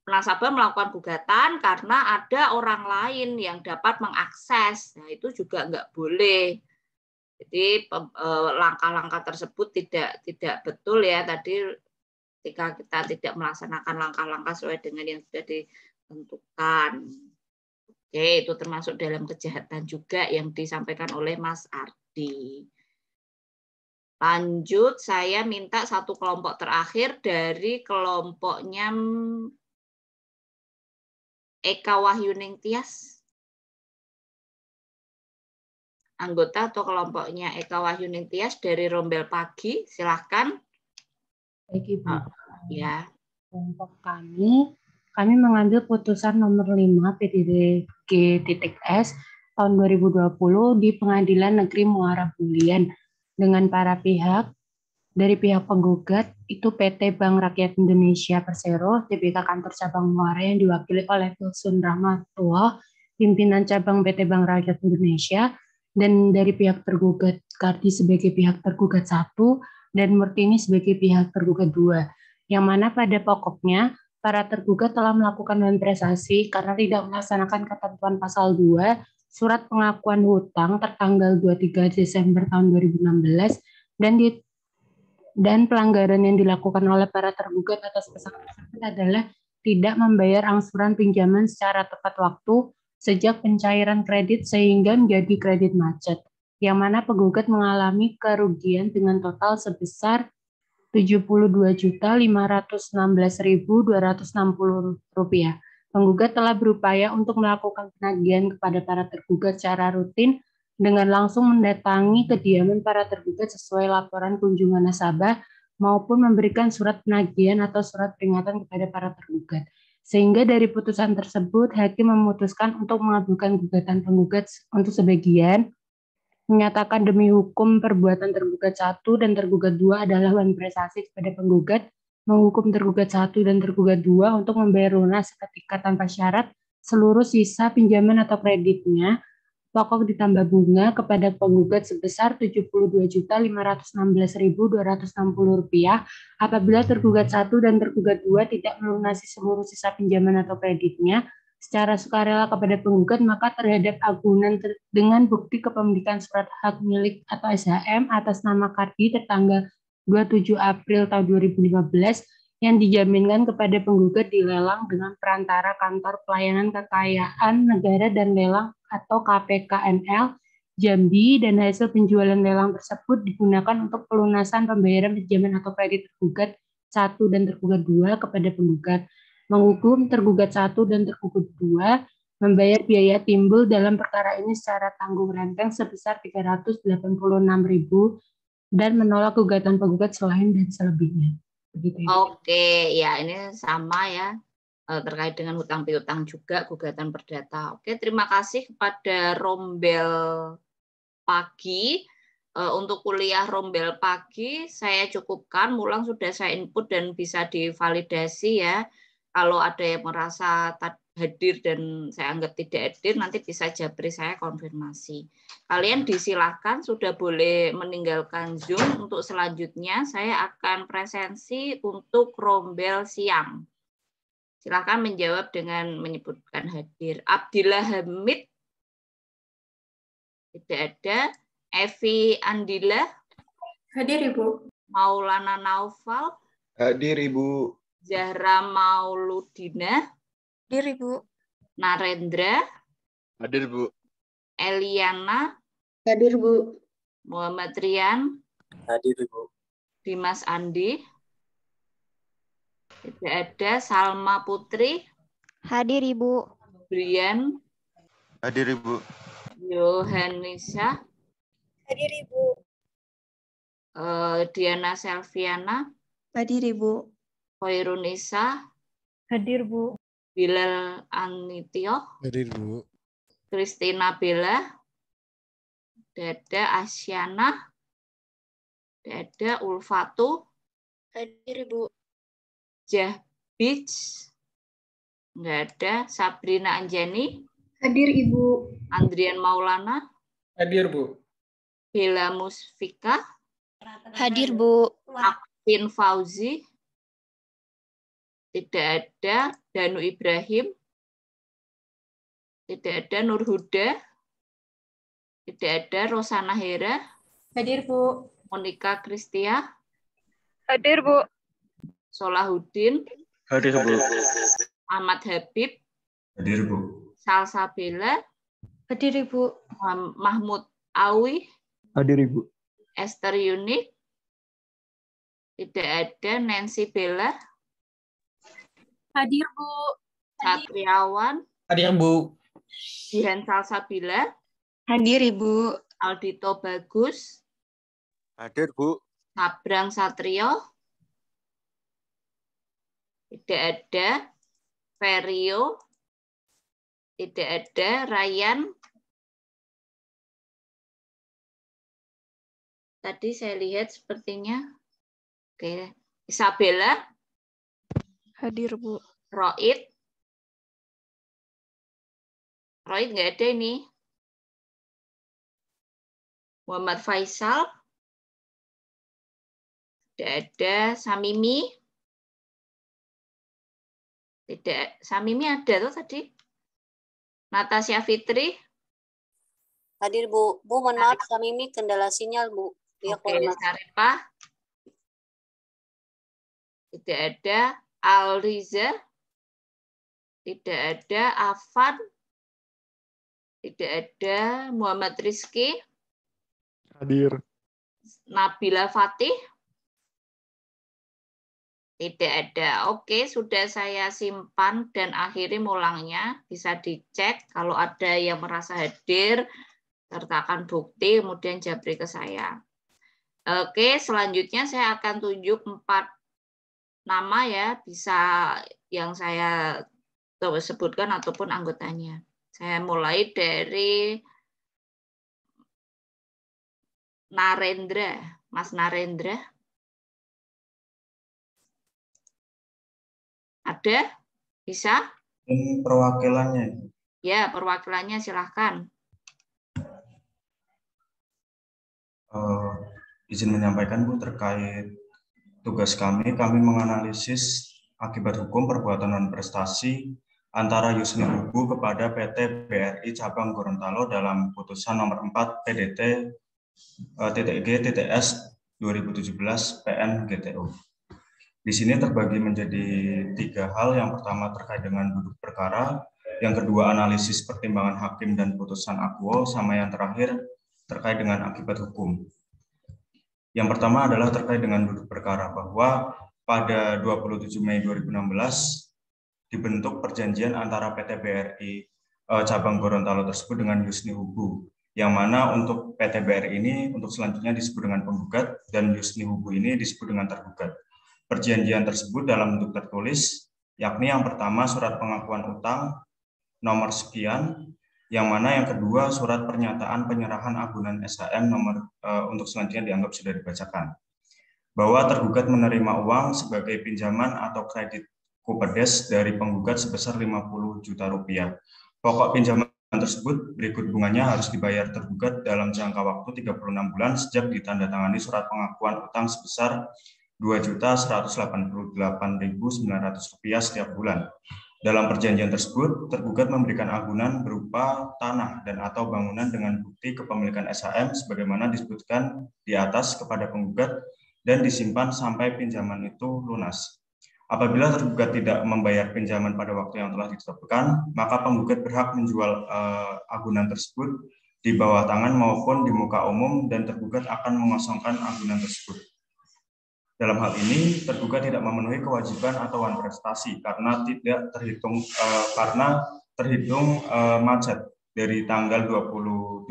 nasabah melakukan gugatan karena ada orang lain yang dapat mengakses. Nah, itu juga nggak boleh. Jadi langkah-langkah tersebut tidak betul ya tadi ketika kita tidak melaksanakan langkah-langkah sesuai dengan yang sudah ditentukan. Oke, itu termasuk dalam kejahatan juga yang disampaikan oleh Mas Ardi. Lanjut, saya minta satu kelompok terakhir dari kelompoknya Eka Wahyuning Tias. Anggota atau kelompoknya Eka Wahyuning Tias dari Rombel Pagi, silahkan. Baik Ibu. Ya. Kelompok kami mengambil putusan nomor 5 PDG-S tahun 2020 di Pengadilan Negeri Muara Bulian dengan para pihak. Dari pihak penggugat itu PT Bank Rakyat Indonesia Persero, TBK Kantor Cabang Muara yang diwakili oleh Wilson Rahmatullah, pimpinan cabang PT Bank Rakyat Indonesia, dan dari pihak tergugat Kardi sebagai pihak tergugat 1 dan Murtini sebagai pihak tergugat 2, yang mana pada pokoknya para tergugat telah melakukan non-prestasi karena tidak melaksanakan ketentuan pasal 2 surat pengakuan hutang tertanggal 23 Desember tahun 2016 dan pelanggaran yang dilakukan oleh para tergugat atas pasal tersebut adalah tidak membayar angsuran pinjaman secara tepat waktu sejak pencairan kredit sehingga menjadi kredit macet, yang mana penggugat mengalami kerugian dengan total sebesar Rp72.516.260. Penggugat telah berupaya untuk melakukan penagihan kepada para tergugat secara rutin dengan langsung mendatangi kediaman para tergugat sesuai laporan kunjungan nasabah maupun memberikan surat penagihan atau surat peringatan kepada para tergugat. Sehingga dari putusan tersebut, hakim memutuskan untuk mengabulkan gugatan penggugat untuk sebagian, menyatakan demi hukum perbuatan tergugat 1 dan tergugat 2 adalah non-prestasi kepada penggugat, menghukum tergugat 1 dan tergugat 2 untuk membayar lunas seketika tanpa syarat seluruh sisa pinjaman atau kreditnya, pokok ditambah bunga kepada penggugat sebesar Rp72.516.260 apabila tergugat 1 dan tergugat 2 tidak melunasi seluruh sisa pinjaman atau kreditnya secara sukarela kepada penggugat, maka terhadap agunan dengan bukti kepemilikan surat hak milik atau SHM atas nama Kardi tertanggal 27 April tahun 2015 yang dijaminkan kepada penggugat dilelang dengan perantara Kantor Pelayanan Kekayaan Negara dan Lelang atau KPKNL Jambi, dan hasil penjualan lelang tersebut digunakan untuk pelunasan pembayaran pinjaman atau kredit tergugat 1 dan tergugat 2 kepada penggugat, menghukum tergugat 1 dan tergugat 2 membayar biaya timbul dalam perkara ini secara tanggung renteng sebesar Rp386.000 dan menolak gugatan penggugat selain dan selebihnya. Begitu, Oke, ya ini sama ya, terkait dengan hutang piutang juga gugatan perdata. Oke, terima kasih kepada Rombel Pagi. Untuk kuliah Rombel Pagi saya cukupkan, Mulang sudah saya input dan bisa divalidasi ya. Kalau ada yang merasa hadir dan saya anggap tidak hadir, nanti bisa japri saya konfirmasi. Kalian disilahkan, sudah boleh meninggalkan Zoom. Untuk selanjutnya saya akan presensi untuk Rombel Siang. Silakan menjawab dengan menyebutkan hadir. Abdillah Hamid tidak ada. Evi Andila hadir Ibu. Maulana Naufal hadir Ibu. Zahra Mauludina hadir Ibu. Narendra hadir Bu. Eliana hadir Bu. Muhammad Rian hadir Bu. Dimas Andi tidak ada. Salma Putri hadir Ibu. Brian hadir Ibu. Yohanisa hadir Ibu. Diana Selviana hadir Ibu. Khairunisa hadir Bu. Bilal Anitio hadir Bu. Kristina Bella Dada Asyana Dada Ulfatu hadir Ibu. Jahbij nggak ada. Sabrina Anjani hadir Ibu. Andrian Maulana hadir Bu. Bella Musfika Hadir Bu. Akvin Fauzi tidak ada. Danu Ibrahim tidak ada. Nur Huda tidak ada. Rosana Hera hadir Bu. Monika Kristia hadir Bu. Solahuddin hadir Bu. Ahmad Habib hadir Bu. Salsabella hadir Ibu. Mahmud Awi hadir Ibu. Esther Yunik tidak ada. Nancy Bella hadir Bu. Satriawan Hadir Bu. Jihan Salsabila hadir Ibu. Aldito Bagus Hadir Bu. Sabrang Satrio Tidak ada. Ferio. Tidak ada. Ryan. Tadi saya lihat sepertinya. Oke. Isabella. Hadir, Bu. Roid. Roid nggak ada ini. Muhammad Faisal. Tidak ada. Samimi. Tidak. Samimi ada tuh tadi. Natasha Fitri. Hadir, Bu. Bu, mohon maaf, Samimi kendala sinyal, Bu. Dia Oke, Saripah. Tidak ada. Alriza. Tidak ada. Afan. Tidak ada. Muhammad Rizky. Hadir. Nabila Fatih. Tidak ada. Oke, sudah saya simpan dan akhiri mulangnya. Bisa dicek kalau ada yang merasa hadir, sertakan bukti, kemudian japri ke saya. Oke, selanjutnya saya akan tunjuk 4 nama ya, bisa yang saya sebutkan ataupun anggotanya. Saya mulai dari Narendra, Mas Narendra. Ada? Bisa? Ini perwakilannya. Ya, perwakilannya silahkan. Izin menyampaikan, Bu, terkait tugas kami menganalisis akibat hukum perbuatan non prestasi antara Yusni Hubu kepada PT BRI Cabang Gorontalo dalam putusan nomor 4 PDT-G-S 2017 PN GTO. Di sini terbagi menjadi 3 hal. Yang pertama terkait dengan duduk perkara, yang kedua analisis pertimbangan hakim dan putusan akuo, sama yang terakhir terkait dengan akibat hukum. Yang pertama adalah terkait dengan duduk perkara, bahwa pada 27 Mei 2016 dibentuk perjanjian antara PT BRI Cabang Gorontalo tersebut dengan Yusni Hubu, yang mana untuk PT BRI ini untuk selanjutnya disebut dengan penggugat dan Yusni Hubu ini disebut dengan tergugat. Perjanjian tersebut dalam bentuk tertulis, yakni yang pertama surat pengakuan utang nomor sekian, yang mana yang kedua surat pernyataan penyerahan agunan SHM nomor untuk selanjutnya dianggap sudah dibacakan. Bahwa tergugat menerima uang sebagai pinjaman atau kredit kupedes dari penggugat sebesar 50 juta rupiah. Pokok pinjaman tersebut berikut bunganya harus dibayar tergugat dalam jangka waktu 36 bulan sejak ditandatangani surat pengakuan utang sebesar Rp2.188.900 setiap bulan. Dalam perjanjian tersebut, tergugat memberikan agunan berupa tanah dan atau bangunan dengan bukti kepemilikan SHM sebagaimana disebutkan di atas kepada penggugat dan disimpan sampai pinjaman itu lunas. Apabila tergugat tidak membayar pinjaman pada waktu yang telah ditetapkan, maka penggugat berhak menjual agunan tersebut di bawah tangan maupun di muka umum dan tergugat akan mengosongkan agunan tersebut. Dalam hal ini, tergugat tidak memenuhi kewajiban atau wan prestasi karena tidak terhitung macet dari tanggal 27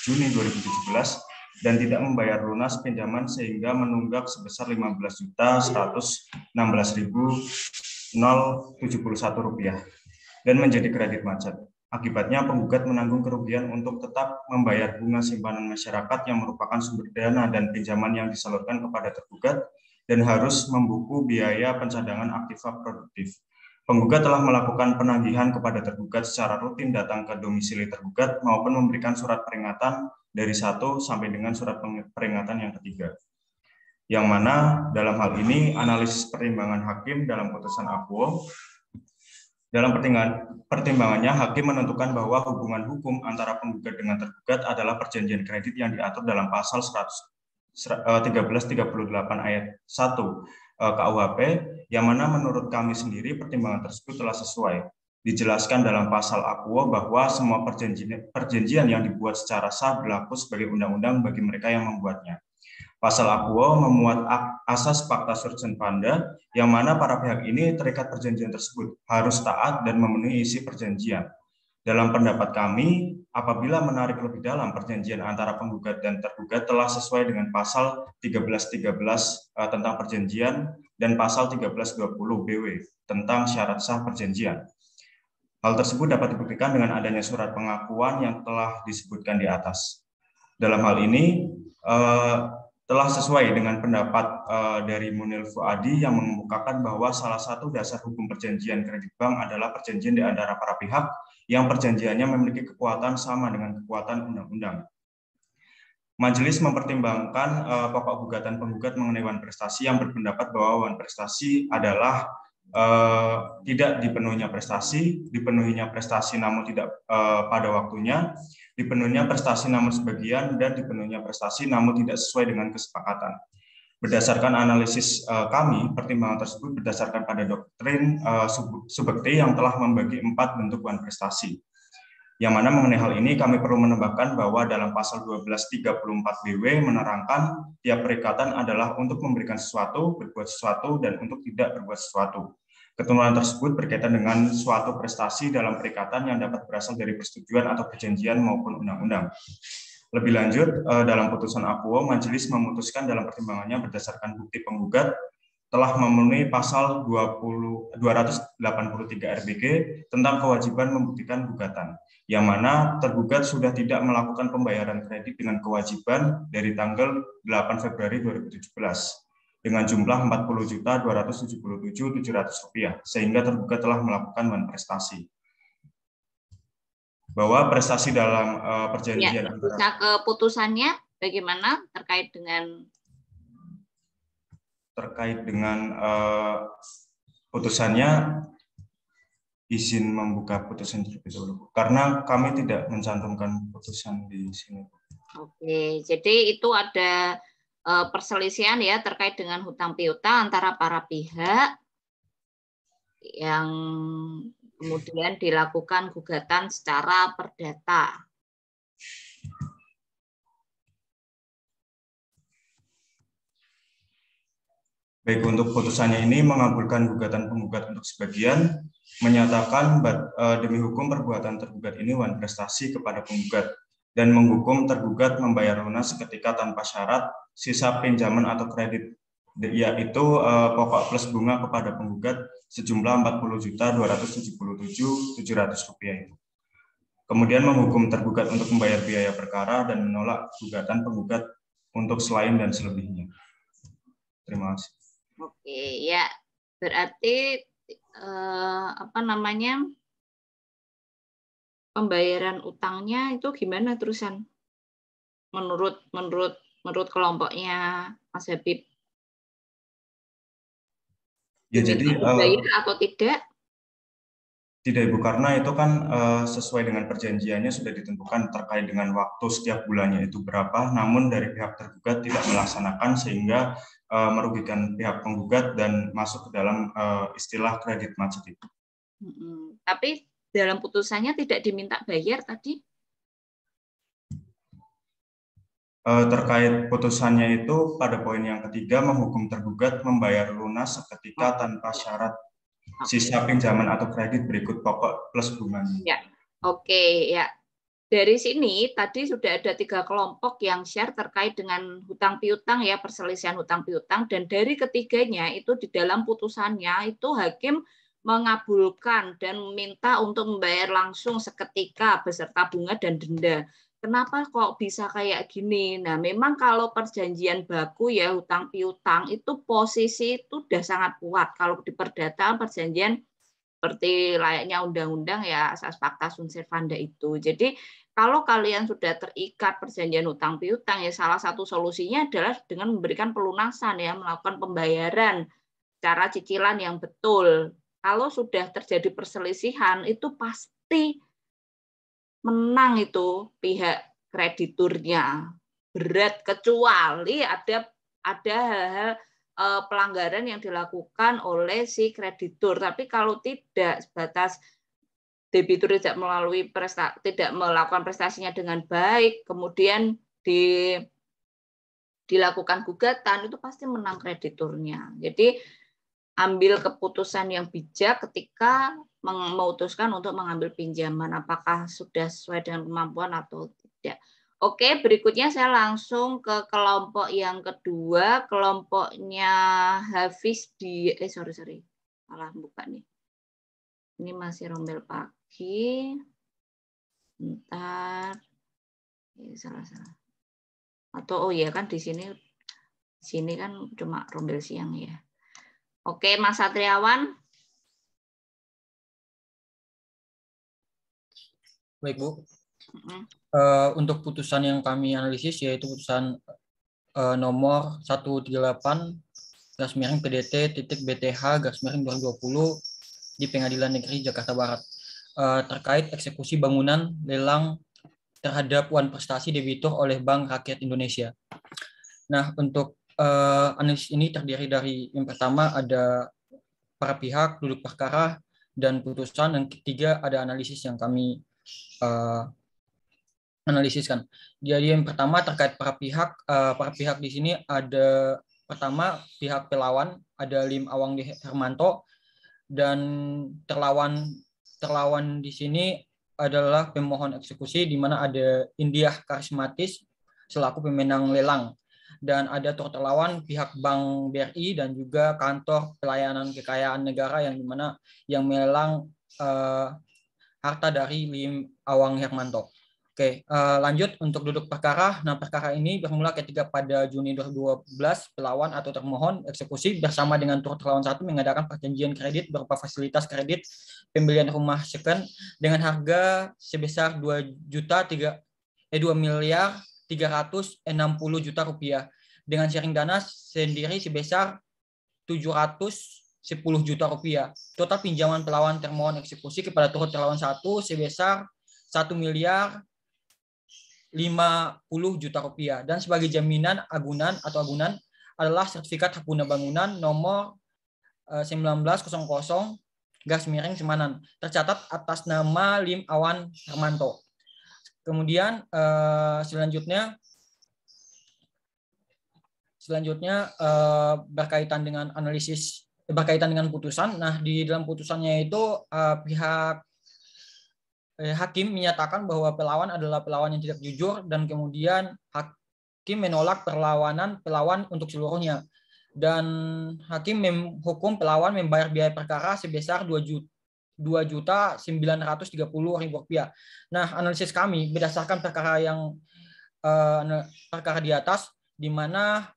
Juni 2017 dan tidak membayar lunas pinjaman sehingga menunggak sebesar Rp15.116.071 dan menjadi kredit macet. Akibatnya, penggugat menanggung kerugian untuk tetap membayar bunga simpanan masyarakat yang merupakan sumber dana dan pinjaman yang disalurkan kepada tergugat dan harus membuku biaya pencadangan aktiva produktif. Penggugat telah melakukan penagihan kepada tergugat secara rutin datang ke domisili tergugat maupun memberikan surat peringatan dari 1 sampai dengan surat peringatan yang ketiga. Yang mana dalam hal ini analisis pertimbangan hakim dalam putusan akuo. Dalam pertimbangannya, hakim menentukan bahwa hubungan hukum antara penggugat dengan tergugat adalah perjanjian kredit yang diatur dalam pasal 1338 ayat 1 KUHP, yang mana menurut kami sendiri pertimbangan tersebut telah sesuai. Dijelaskan dalam pasal akuo bahwa semua perjanjian yang dibuat secara sah berlaku sebagai undang-undang bagi mereka yang membuatnya. Pasal akuo memuat asas pacta sunt servanda, yang mana para pihak ini terikat perjanjian tersebut harus taat dan memenuhi isi perjanjian. Dalam pendapat kami, apabila menarik lebih dalam perjanjian antara penggugat dan tergugat telah sesuai dengan pasal 1313 tentang perjanjian dan pasal 1320 BW tentang syarat sah perjanjian. Hal tersebut dapat dibuktikan dengan adanya surat pengakuan yang telah disebutkan di atas. Dalam hal ini, telah sesuai dengan pendapat dari Munil Fuadi yang mengemukakan bahwa salah satu dasar hukum perjanjian kredit bank adalah perjanjian di antara para pihak yang perjanjiannya memiliki kekuatan sama dengan kekuatan undang-undang. Majelis mempertimbangkan pokok gugatan penggugat mengenai wan prestasi yang berpendapat bahwa wan prestasi adalah tidak dipenuhinya prestasi namun tidak pada waktunya, dipenuhinya prestasi namun sebagian, dan dipenuhinya prestasi namun tidak sesuai dengan kesepakatan. Berdasarkan analisis kami, pertimbangan tersebut berdasarkan pada doktrin Subekti yang telah membagi 4 bentuk wan prestasi. Yang mana mengenai hal ini kami perlu menambahkan bahwa dalam pasal 1234 BW menerangkan tiap perikatan adalah untuk memberikan sesuatu, berbuat sesuatu, dan untuk tidak berbuat sesuatu. Ketentuan tersebut berkaitan dengan suatu prestasi dalam perikatan yang dapat berasal dari persetujuan atau perjanjian maupun undang-undang. Lebih lanjut, dalam putusan akuo, majelis memutuskan dalam pertimbangannya berdasarkan bukti penggugat telah memenuhi pasal 283 RBG tentang kewajiban membuktikan gugatan, yang mana tergugat sudah tidak melakukan pembayaran kredit dengan kewajiban dari tanggal 8 Februari 2017 dengan jumlah Rp40.277.700, sehingga tergugat telah melakukan wan prestasi. Bahwa prestasi dalam perjanjian ya, bisa ke putusannya bagaimana terkait dengan putusannya, izin membuka putusan terlebih dahulu karena kami tidak mencantumkan putusan di sini. Oke, jadi itu ada perselisihan ya terkait dengan hutang piutang antara para pihak yang kemudian dilakukan gugatan secara perdata. Baik, untuk putusannya ini mengabulkan gugatan penggugat untuk sebagian, menyatakan demi hukum perbuatan tergugat ini wan prestasi kepada penggugat, dan menghukum tergugat membayar lunas seketika tanpa syarat sisa pinjaman atau kredit, yaitu pokok plus bunga kepada penggugat sejumlah Rp40.277.700. Kemudian menghukum tergugat untuk membayar biaya perkara dan menolak gugatan penggugat untuk selain dan selebihnya. Terima kasih. Oke, ya berarti pembayaran utangnya itu gimana terusan menurut kelompoknya Mas Habib? Ya, jadi dibayar atau tidak? Tidak, Ibu, karena itu kan sesuai dengan perjanjiannya sudah ditentukan terkait dengan waktu setiap bulannya itu berapa, namun dari pihak tergugat tidak melaksanakan sehingga merugikan pihak penggugat dan masuk ke dalam istilah kredit macet itu. Tapi dalam putusannya tidak diminta bayar tadi? Terkait putusannya itu pada poin yang ketiga menghukum tergugat membayar lunas seketika tanpa syarat sisa pinjaman atau kredit berikut pokok plus bunganya. Ya, oke, ya. Dari sini tadi sudah ada 3 kelompok yang share terkait dengan hutang piutang ya, perselisihan hutang piutang, dan dari ketiganya itu di dalam putusannya itu hakim mengabulkan dan meminta untuk membayar langsung seketika beserta bunga dan denda. Kenapa kok bisa kayak gini? Nah, memang kalau perjanjian baku ya hutang piutang itu posisi itu udah sangat kuat. Kalau di perdata perjanjian seperti layaknya undang-undang ya asas pacta sunt servanda itu. Jadi kalau kalian sudah terikat perjanjian hutang piutang ya salah satu solusinya adalah dengan memberikan pelunasan ya, melakukan pembayaran secara cicilan yang betul. Kalau sudah terjadi perselisihan itu pasti menang itu pihak krediturnya. Berat kecuali ada hal-hal pelanggaran yang dilakukan oleh si kreditur. Tapi kalau tidak sebatas debitur tidak melakukan prestasinya dengan baik, kemudian dilakukan gugatan, itu pasti menang krediturnya. Jadi ambil keputusan yang bijak ketika memutuskan untuk mengambil pinjaman, apakah sudah sesuai dengan kemampuan atau tidak. Oke, berikutnya saya langsung ke kelompok yang kedua, kelompoknya Hafiz di sorry. Malah buka nih. Ini masih rombel pagi. Bentar. Salah. Atau oh ya kan di sini kan cuma rombel siang ya. Oke, Mas Satriawan. Baik, Bu. Untuk putusan yang kami analisis yaitu putusan nomor 138/PDT.BTH/2020 di Pengadilan Negeri Jakarta Barat terkait eksekusi bangunan lelang terhadap Wan Prestasi debitur oleh Bank Rakyat Indonesia. Nah, untuk analisis ini terdiri dari yang pertama ada para pihak, duduk perkara, dan putusan. Yang ketiga ada analisis yang kami analisiskan. Jadi yang pertama terkait para pihak di sini ada pertama pihak pelawan, ada Lim Awang Hermanto, dan terlawan di sini adalah pemohon eksekusi di mana ada Indiah Karismatis selaku pemenang lelang, dan ada terlawan pihak Bank BRI dan juga kantor pelayanan kekayaan negara yang dimana yang melelang harta dari Lim Awang Hermanto. Oke, lanjut untuk duduk perkara. Nah, perkara ini bermula ketika pada Juni 2012 pelawan atau termohon eksekusi bersama dengan turut terlawan 1 mengadakan perjanjian kredit berupa fasilitas kredit pembelian rumah second dengan harga sebesar 2.360.000.000 rupiah dengan sharing dana sendiri sebesar 710 juta rupiah. Total pinjaman pelawan termohon eksekusi kepada turut terlawan 1 sebesar 1.050 juta rupiah, dan sebagai jaminan agunan adalah sertifikat hak guna bangunan nomor 1900/Semanan tercatat atas nama Lim Awang Hermanto. Kemudian selanjutnya berkaitan dengan putusan. Nah, di dalam putusannya itu pihak hakim menyatakan bahwa pelawan adalah pelawan yang tidak jujur, dan kemudian hakim menolak perlawanan pelawan untuk seluruhnya, dan hakim menghukum pelawan membayar biaya perkara sebesar 2.930.000 rupiah. Nah, analisis kami berdasarkan perkara di atas, di mana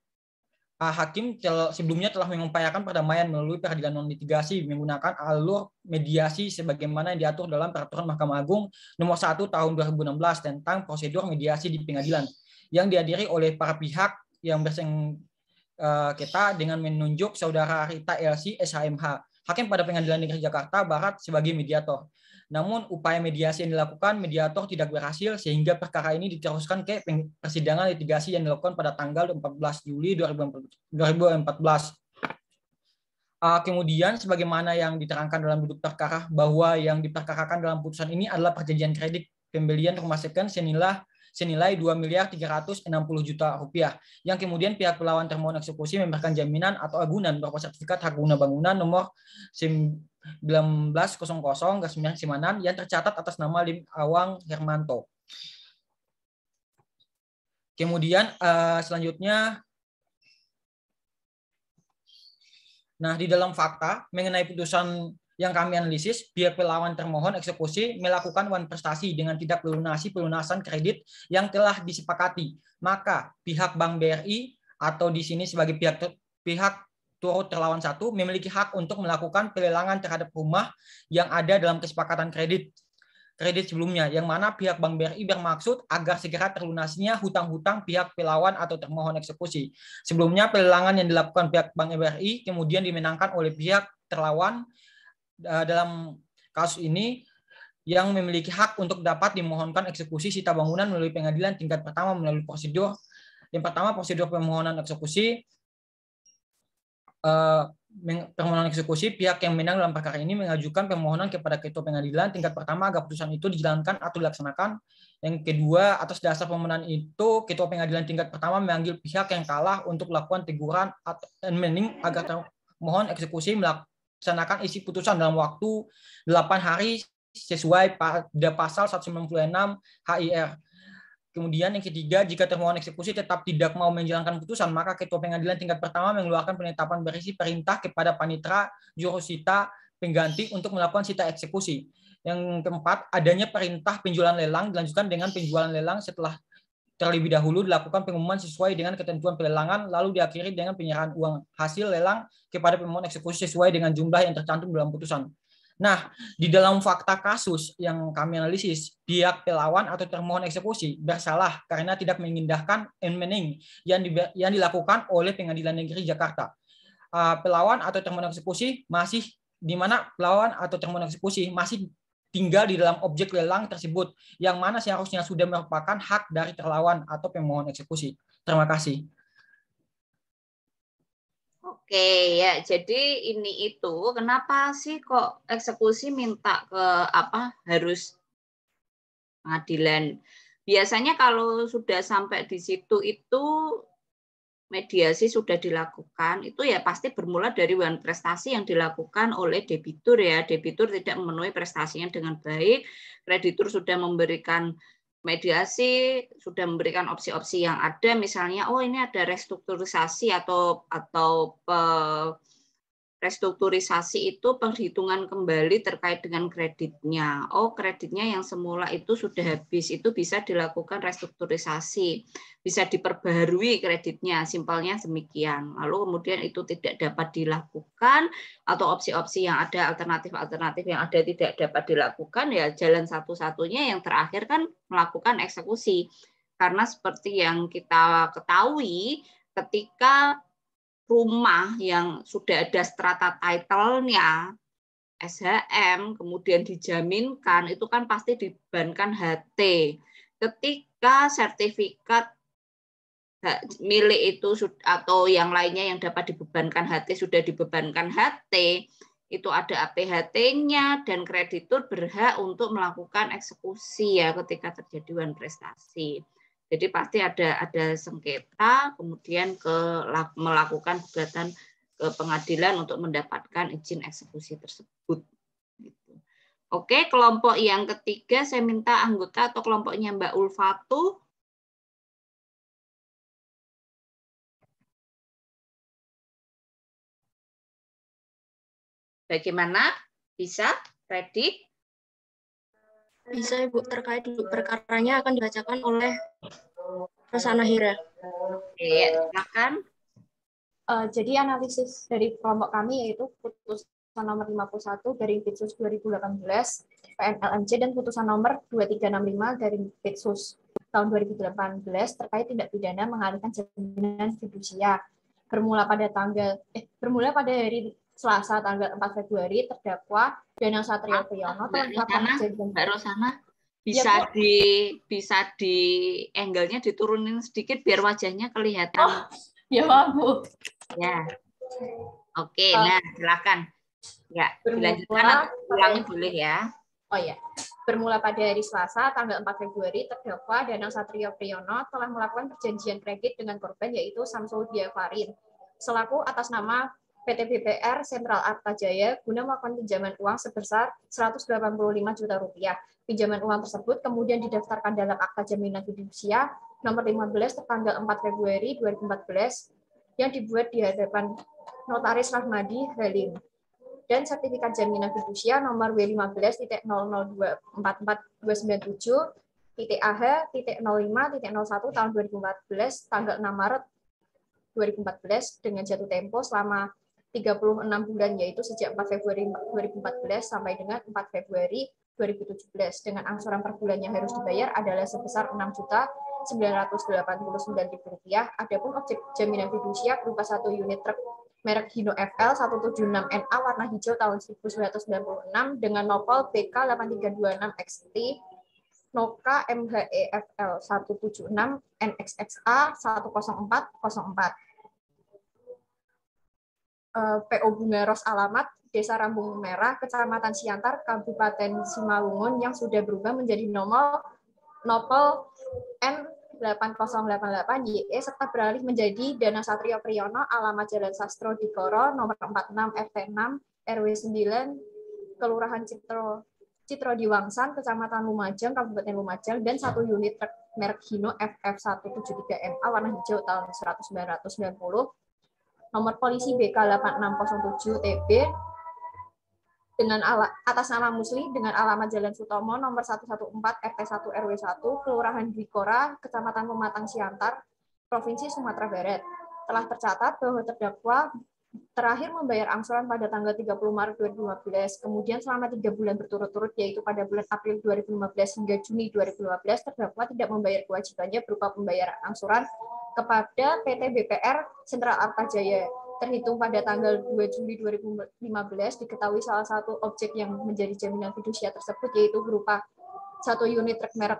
hakim sebelumnya telah mengupayakan perdamaian melalui peradilan non litigasi menggunakan alur mediasi sebagaimana yang diatur dalam Peraturan Mahkamah Agung Nomor 1 Tahun 2016 tentang prosedur mediasi di pengadilan, yang dihadiri oleh para pihak yang bersengketa dengan menunjuk Saudara Rita LC SHMH, hakim pada Pengadilan Negeri Jakarta Barat sebagai mediator. Namun upaya mediasi yang dilakukan mediator tidak berhasil sehingga perkara ini diteruskan ke persidangan litigasi yang dilakukan pada tanggal 14 Juli 2014. Kemudian sebagaimana yang diterangkan dalam duduk perkara bahwa yang diperkarakan dalam putusan ini adalah perjanjian kredit pembelian rumah second senilai 2.360.000.000 rupiah, yang kemudian pihak pelawan termohon eksekusi memberikan jaminan atau agunan berupa sertifikat hak guna bangunan nomor 1900/Semanan yang tercatat atas nama Lim Awang Hermanto. Kemudian selanjutnya, nah di dalam fakta mengenai putusan yang kami analisis, pihak pelawan termohon eksekusi melakukan wan prestasi dengan tidak melunasi pelunasan kredit yang telah disepakati. Maka pihak Bank BRI atau di sini sebagai pihak turut terlawan 1 memiliki hak untuk melakukan pelelangan terhadap rumah yang ada dalam kesepakatan kredit sebelumnya, yang mana pihak Bank BRI bermaksud agar segera terlunasinya hutang-hutang pihak pelawan atau termohon eksekusi. Sebelumnya pelelangan yang dilakukan pihak Bank BRI kemudian dimenangkan oleh pihak terlawan dalam kasus ini, yang memiliki hak untuk dapat dimohonkan eksekusi sita bangunan melalui pengadilan tingkat pertama melalui prosedur. Yang pertama, prosedur permohonan eksekusi. Permohonan eksekusi, pihak yang menang dalam perkara ini mengajukan permohonan kepada ketua pengadilan tingkat pertama agar putusan itu dijalankan atau dilaksanakan. Yang kedua, atas dasar permohonan itu, ketua pengadilan tingkat pertama memanggil pihak yang kalah untuk melakukan teguran atau mening agar termohon eksekusi melaksanakan isi putusan dalam waktu 8 hari sesuai pada pasal 196 HIR. Kemudian yang ketiga, jika termohon eksekusi tetap tidak mau menjalankan putusan, maka Ketua Pengadilan tingkat pertama mengeluarkan penetapan berisi perintah kepada panitera jurusita pengganti untuk melakukan sita eksekusi. Yang keempat, adanya perintah penjualan lelang dilanjutkan dengan penjualan lelang setelah terlebih dahulu dilakukan pengumuman sesuai dengan ketentuan pelelangan, lalu diakhiri dengan penyerahan uang hasil lelang kepada pemohon eksekusi sesuai dengan jumlah yang tercantum dalam putusan. Nah, di dalam fakta kasus yang kami analisis, pihak pelawan atau termohon eksekusi bersalah karena tidak mengindahkan emmening yang dilakukan oleh Pengadilan Negeri Jakarta. Pelawan atau termohon eksekusi masih di mana pelawan atau termohon eksekusi masih tinggal di dalam objek lelang tersebut, yang mana seharusnya sudah merupakan hak dari terlawan atau pemohon eksekusi. Terima kasih. Oke ya, jadi ini itu kenapa sih kok eksekusi minta ke harus pengadilan? Biasanya kalau sudah sampai di situ itu mediasi sudah dilakukan, itu ya pasti bermula dari wan prestasi yang dilakukan oleh debitur ya. Debitur tidak memenuhi prestasinya dengan baik, kreditur sudah memberikan mediasi, sudah memberikan opsi-opsi yang ada, misalnya ini ada restrukturisasi atau restrukturisasi itu perhitungan kembali terkait dengan kreditnya. Kreditnya yang semula itu sudah habis, itu bisa dilakukan restrukturisasi, bisa diperbaharui kreditnya, simpelnya demikian. Lalu kemudian itu tidak dapat dilakukan, atau opsi-opsi yang ada, alternatif-alternatif yang ada tidak dapat dilakukan, ya jalan satu-satunya yang terakhir kan melakukan eksekusi. Karena seperti yang kita ketahui, ketika rumah yang sudah ada strata title-nya, SHM, kemudian dijaminkan, itu kan pasti dibebankan HT. Ketika sertifikat hak milik itu atau yang lainnya yang dapat dibebankan HT sudah dibebankan HT, itu ada APHT-nya dan kreditur berhak untuk melakukan eksekusi ya ketika terjadi wan prestasi. Jadi pasti ada sengketa, kemudian melakukan gugatan ke pengadilan untuk mendapatkan izin eksekusi tersebut. Oke, kelompok yang ketiga saya minta anggota atau kelompoknya Mbak Ulfatu. Bagaimana? Bisa? Ready? Bisa Ibu, terkait dulu perkaranya akan dibacakan oleh Rosana Hira. Oke, silakan. Jadi analisis dari kelompok kami yaitu putusan nomor 51 dari Pitsus 2018 PNLMJ dan putusan nomor 2365 dari Pitsus tahun 2018 terkait tindak pidana mengalihkan jaminan fidusia. Bermula pada hari Selasa tanggal 4 Februari terdakwa Danang Satrio Priyono telah melakukan kejadian. Mbak Rosana bisa di angle-nya diturunin sedikit biar wajahnya kelihatan. Ya maaf Bu. Ya. Oke, nah silakan. Ya, dilanjutkan atau ulangi boleh ya. Oh ya. Bermula pada hari Selasa tanggal 4 Februari terdakwa Danang Satrio Priyono telah melakukan perjanjian kredit dengan korban yaitu Samsul Diafarin selaku atas nama PT BPR Sentral Arta Jaya guna melakukan pinjaman uang sebesar Rp185 juta. Pinjaman uang tersebut kemudian didaftarkan dalam akta jaminan fidusia nomor 15 tertanggal 4 Februari 2014 yang dibuat di hadapan Notaris Rahmadi Halim dan sertifikat jaminan fidusia nomor W15-0024297-AH-05-01 tahun 2014 tanggal 6 Maret 2014 dengan jatuh tempo selama 36 bulan yaitu sejak 4 Februari 2014 sampai dengan 4 Februari 2017 dengan angsuran per bulan yang harus dibayar adalah sebesar Rp6.989.000. Adapun objek jaminan fidusia berupa satu unit truk merek Hino FL 176NA warna hijau tahun 1996 dengan nopol BK 8326XT, Noka MHEFL 176 NXXA 10404. PO Bunga Ros alamat Desa Rambung Merah, Kecamatan Siantar, Kabupaten Simalungun yang sudah berubah menjadi nopol N8088YE serta beralih menjadi Danang Satrio Priyono alamat Jalan Sastro Dikoro nomor 46 RT 6 RW 9, Kelurahan Citro Diwangsan, Kecamatan Lumajang, Kabupaten Lumajang, dan 1 unit truk merek Hino FF173NA warna hijau tahun 1990, nomor polisi BK 8607 TB, dengan atas nama Musli dengan alamat Jalan Sutomo nomor 114 RT 1 RW 1 Kelurahan Dwikora Kecamatan Pematang Siantar Provinsi Sumatera Barat. Telah tercatat bahwa terdakwa terakhir membayar angsuran pada tanggal 30 Maret 2015, kemudian selama 3 bulan berturut-turut yaitu pada bulan April 2015 hingga Juni 2015 terdakwa tidak membayar kewajibannya berupa pembayaran angsuran kepada PT BPR Sentral Arta Jaya. Terhitung pada tanggal 2 Juli 2015, diketahui salah satu objek yang menjadi jaminan fidusia tersebut yaitu berupa 1 unit truk merek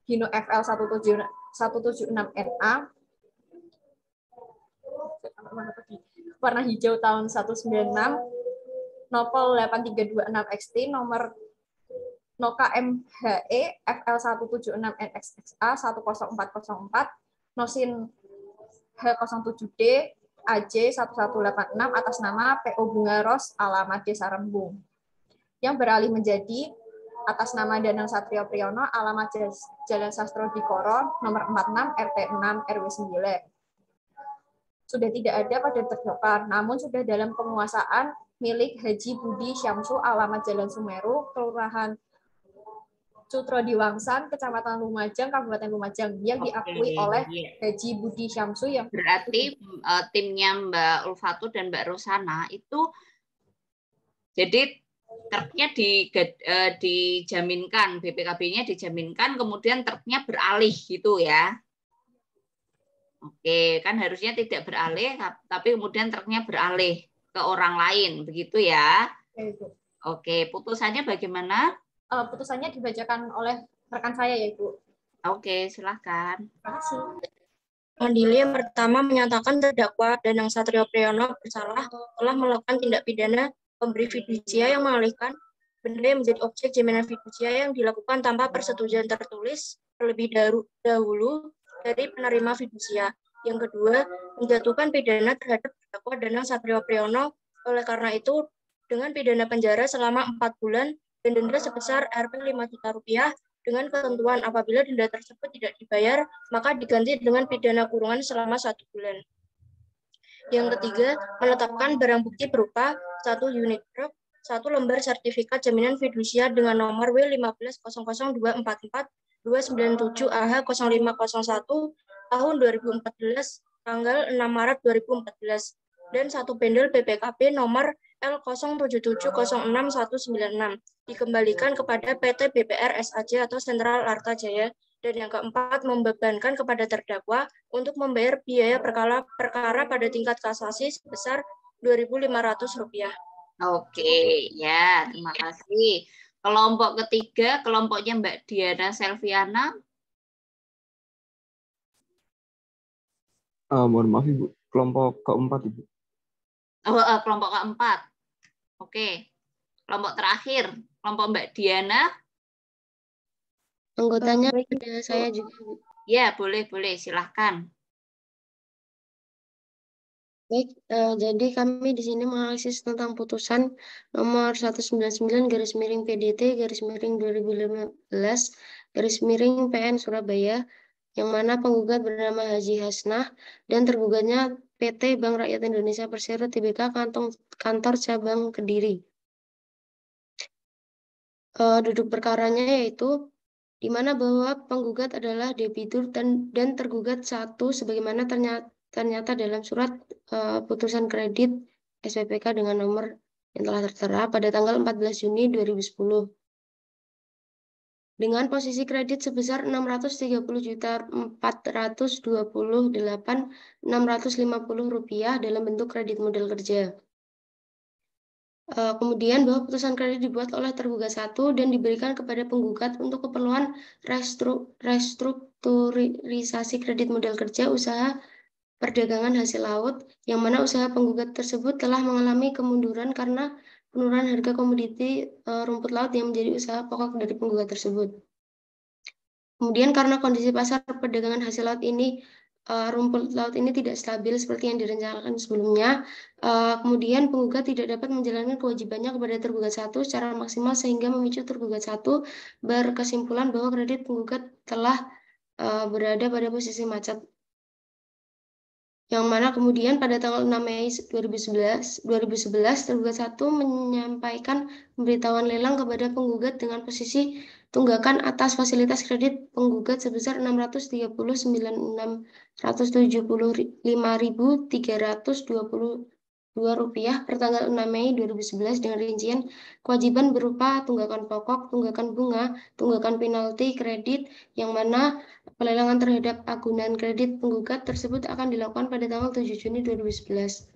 Hino FL 176NA warna hijau tahun 196, Nopol 8326 XT, nomor Noka MHE FL 176NXXA 10404, Nosin H07D AJ 1186 atas nama PO Bunga Ros alamat Desa Rembung, yang beralih menjadi atas nama Danang Satrio Priyono alamat Jalan Sastro Dikoro nomor 46 RT 6 RW 9. Sudah tidak ada pada terdakwa, namun sudah dalam penguasaan milik Haji Budi Syamsu alamat Jalan Sumeru, Kelurahan Cutro Diwangsan, Kecamatan Lumajang, Kabupaten Lumajang, yang diakui oleh Haji Budi Syamsu yang berarti timnya Mbak Ulfatu dan Mbak Rosana itu jadi truknya dijaminkan, BPKB-nya dijaminkan, kemudian truknya beralih gitu ya. Oke, kan harusnya tidak beralih, tapi kemudian truknya beralih ke orang lain, begitu ya? Oke, putusannya bagaimana? Putusannya dibacakan oleh rekan saya ya, Ibu. Oke, silahkan. Terima kasih. Mandili yang pertama menyatakan terdakwa Danang Satrio Priyono bersalah telah melakukan tindak pidana pemberi fidusia yang mengalihkan benda yang menjadi objek jaminan fidusia yang dilakukan tanpa persetujuan tertulis terlebih dahulu dari penerima fidusia. Yang kedua, menjatuhkan pidana terhadap terdakwa Danang Satrio Priyono. Oleh karena itu, dengan pidana penjara selama 4 bulan dan denda sebesar Rp 5 juta dengan ketentuan apabila denda tersebut tidak dibayar, maka diganti dengan pidana kurungan selama 1 bulan. Yang ketiga, menetapkan barang bukti berupa 1 unit truk, 1 lembar sertifikat jaminan fidusia dengan nomor W1500244-297AH0501 tahun 2014 tanggal 6 Maret 2014 dan 1 bendel BPKB nomor L07706196 dikembalikan kepada PT BPR SAJ atau Sentral Arta Jaya. Dan yang keempat, membebankan kepada terdakwa untuk membayar biaya perkara pada tingkat kasasi sebesar Rp2.500. Oke, ya, terima kasih. Kelompok ketiga, kelompoknya Mbak Diana Selviana. Mohon maaf Ibu, kelompok keempat Ibu. Kelompok keempat. Oke. Kelompok terakhir, kelompok Mbak Diana. Anggotanya ada saya juga. Ya, boleh, silahkan. Baik, jadi kami di sini menganalisis tentang putusan nomor 199/2015/2015/PN Surabaya, yang mana penggugat bernama Haji Hasnah dan tergugatnya PT Bank Rakyat Indonesia Persero Tbk kantor cabang Kediri. Duduk perkaranya yaitu di mana bahwa penggugat adalah debitur dan tergugat 1 sebagaimana ternyata dalam surat putusan kredit SPPK dengan nomor yang telah tertera pada tanggal 14 Juni 2010. Dengan posisi kredit sebesar Rp630.428.650 dalam bentuk kredit modal kerja. Kemudian bahwa putusan kredit dibuat oleh tergugat 1 dan diberikan kepada penggugat untuk keperluan restrukturisasi kredit modal kerja usaha perdagangan hasil laut, yang mana usaha penggugat tersebut telah mengalami kemunduran karena penurunan harga komoditi rumput laut yang menjadi usaha pokok dari penggugat tersebut. Kemudian karena kondisi pasar perdagangan hasil laut ini rumput laut ini tidak stabil seperti yang direncanakan sebelumnya. Kemudian penggugat tidak dapat menjalankan kewajibannya kepada tergugat 1 secara maksimal sehingga memicu tergugat 1 berkesimpulan bahwa kredit penggugat telah berada pada posisi macet. Yang mana kemudian pada tanggal 6 Mei 2011 tergugat 1 menyampaikan pemberitahuan lelang kepada penggugat dengan posisi tunggakan atas fasilitas kredit penggugat sebesar Rp639.322 per tanggal 6 Mei 2011 dengan rincian kewajiban berupa tunggakan pokok, tunggakan bunga, tunggakan penalti kredit, yang mana pelelangan terhadap agunan kredit penggugat tersebut akan dilakukan pada tanggal 7 Juni 2011.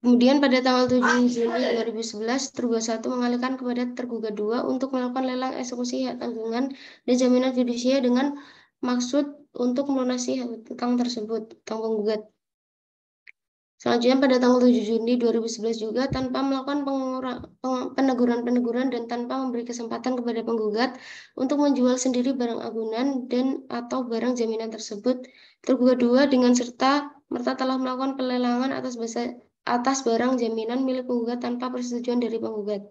Kemudian pada tanggal 7 Juni 2011, tergugat 1 mengalihkan kepada tergugat 2 untuk melakukan lelang eksekusi hak tanggungan dan jaminan fidusia dengan maksud untuk melunasi hak utang tersebut, utang penggugat. Selanjutnya pada tanggal 7 Juni 2011 juga, tanpa melakukan peneguran-peneguran dan tanpa memberi kesempatan kepada penggugat untuk menjual sendiri barang agunan dan atau barang jaminan tersebut, tergugat 2 dengan serta-merta telah melakukan pelelangan atas barang jaminan milik penggugat tanpa persetujuan dari penggugat.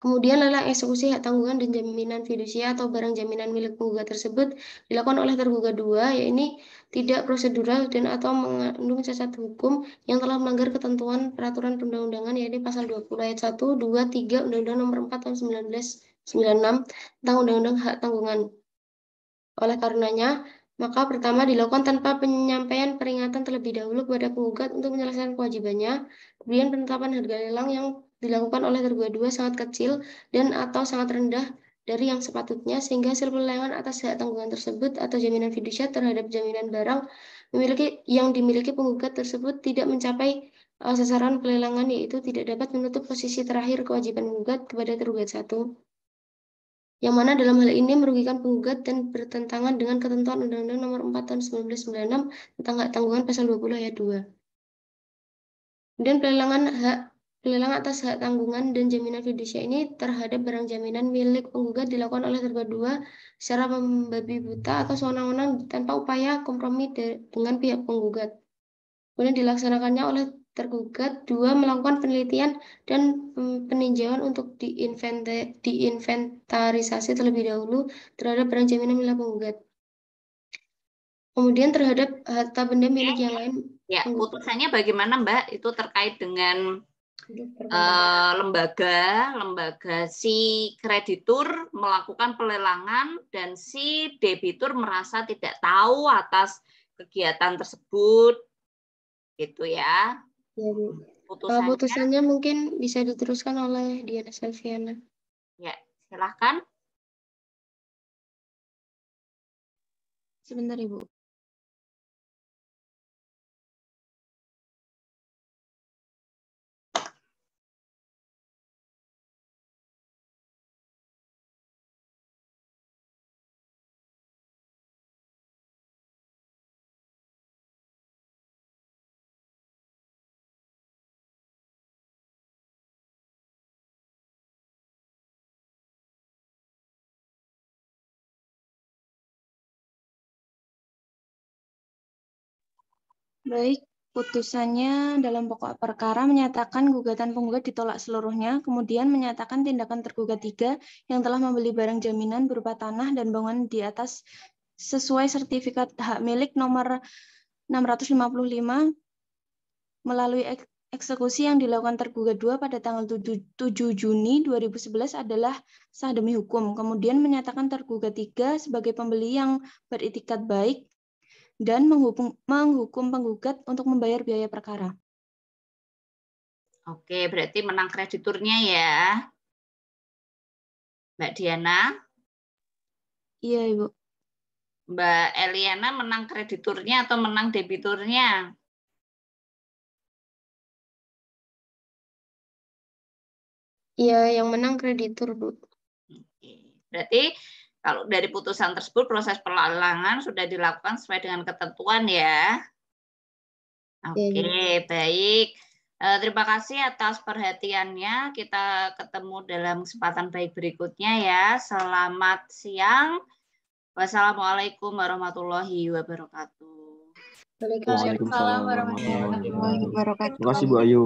Kemudian lelang eksekusi hak tanggungan dan jaminan fidusia atau barang jaminan milik penggugat tersebut dilakukan oleh tergugat 2, yaitu tidak prosedural dan atau mengandung cacat hukum yang telah melanggar ketentuan peraturan perundang-undangan, yaitu pasal 20 ayat 1, 2, 3 Undang-Undang Nomor 4 Tahun 1996 tentang Undang-Undang Hak Tanggungan. Oleh karenanya, maka pertama dilakukan tanpa penyampaian peringatan terlebih dahulu kepada penggugat untuk menyelesaikan kewajibannya. Kemudian penetapan harga lelang yang dilakukan oleh tergugat 2 sangat kecil dan atau sangat rendah dari yang sepatutnya, sehingga hasil pelelangan atas hak tanggungan tersebut atau jaminan fidusia terhadap jaminan barang yang dimiliki penggugat tersebut tidak mencapai sasaran pelelangan, yaitu tidak dapat menutup posisi terakhir kewajiban penggugat kepada tergugat 1. Yang mana dalam hal ini merugikan penggugat dan bertentangan dengan ketentuan Undang-Undang Nomor 4 Tahun 1996 tentang hak tanggungan pasal 20 ayat 2. Kemudian pelelangan atas hak tanggungan dan jaminan fidusia ini terhadap barang jaminan milik penggugat dilakukan oleh tergugat 2 secara membabi buta atau sewenang-wenang tanpa upaya kompromi dengan pihak penggugat. Kemudian dilaksanakannya oleh tergugat 2 melakukan penelitian dan peninjauan untuk diinventarisasi terlebih dahulu terhadap barang jaminan milik penggugat. Kemudian terhadap harta benda milik yang lain. Ya, putusannya bagaimana, Mbak? Itu terkait dengan lembaga si kreditur melakukan pelelangan dan si debitur merasa tidak tahu atas kegiatan tersebut, gitu ya. Ya, Bu. Putusannya mungkin bisa diteruskan oleh Diana Selviana. Ya, silahkan. Sebentar, Ibu. Baik, putusannya dalam pokok perkara menyatakan gugatan penggugat ditolak seluruhnya, kemudian menyatakan tindakan tergugat 3 yang telah membeli barang jaminan berupa tanah dan bangunan di atas sesuai sertifikat hak milik nomor 655 melalui eksekusi yang dilakukan tergugat 2 pada tanggal 7 Juni 2011 adalah sah demi hukum. Kemudian menyatakan tergugat 3 sebagai pembeli yang beritikat baik dan menghukum penggugat untuk membayar biaya perkara. Oke, berarti menang krediturnya ya, Mbak Diana? Iya, Ibu. Mbak Eliana menang krediturnya atau menang debiturnya? Iya, yang menang kreditur, Bu. Berarti kalau dari putusan tersebut proses pelelangan sudah dilakukan sesuai dengan ketentuan ya. Oke, baik. Terima kasih atas perhatiannya. Kita ketemu dalam kesempatan baik berikutnya ya. Selamat siang. Wassalamualaikum warahmatullahi wabarakatuh. Waalaikumsalam warahmatullahi wabarakatuh. Wabarakatuh. Terima kasih Bu Ayu.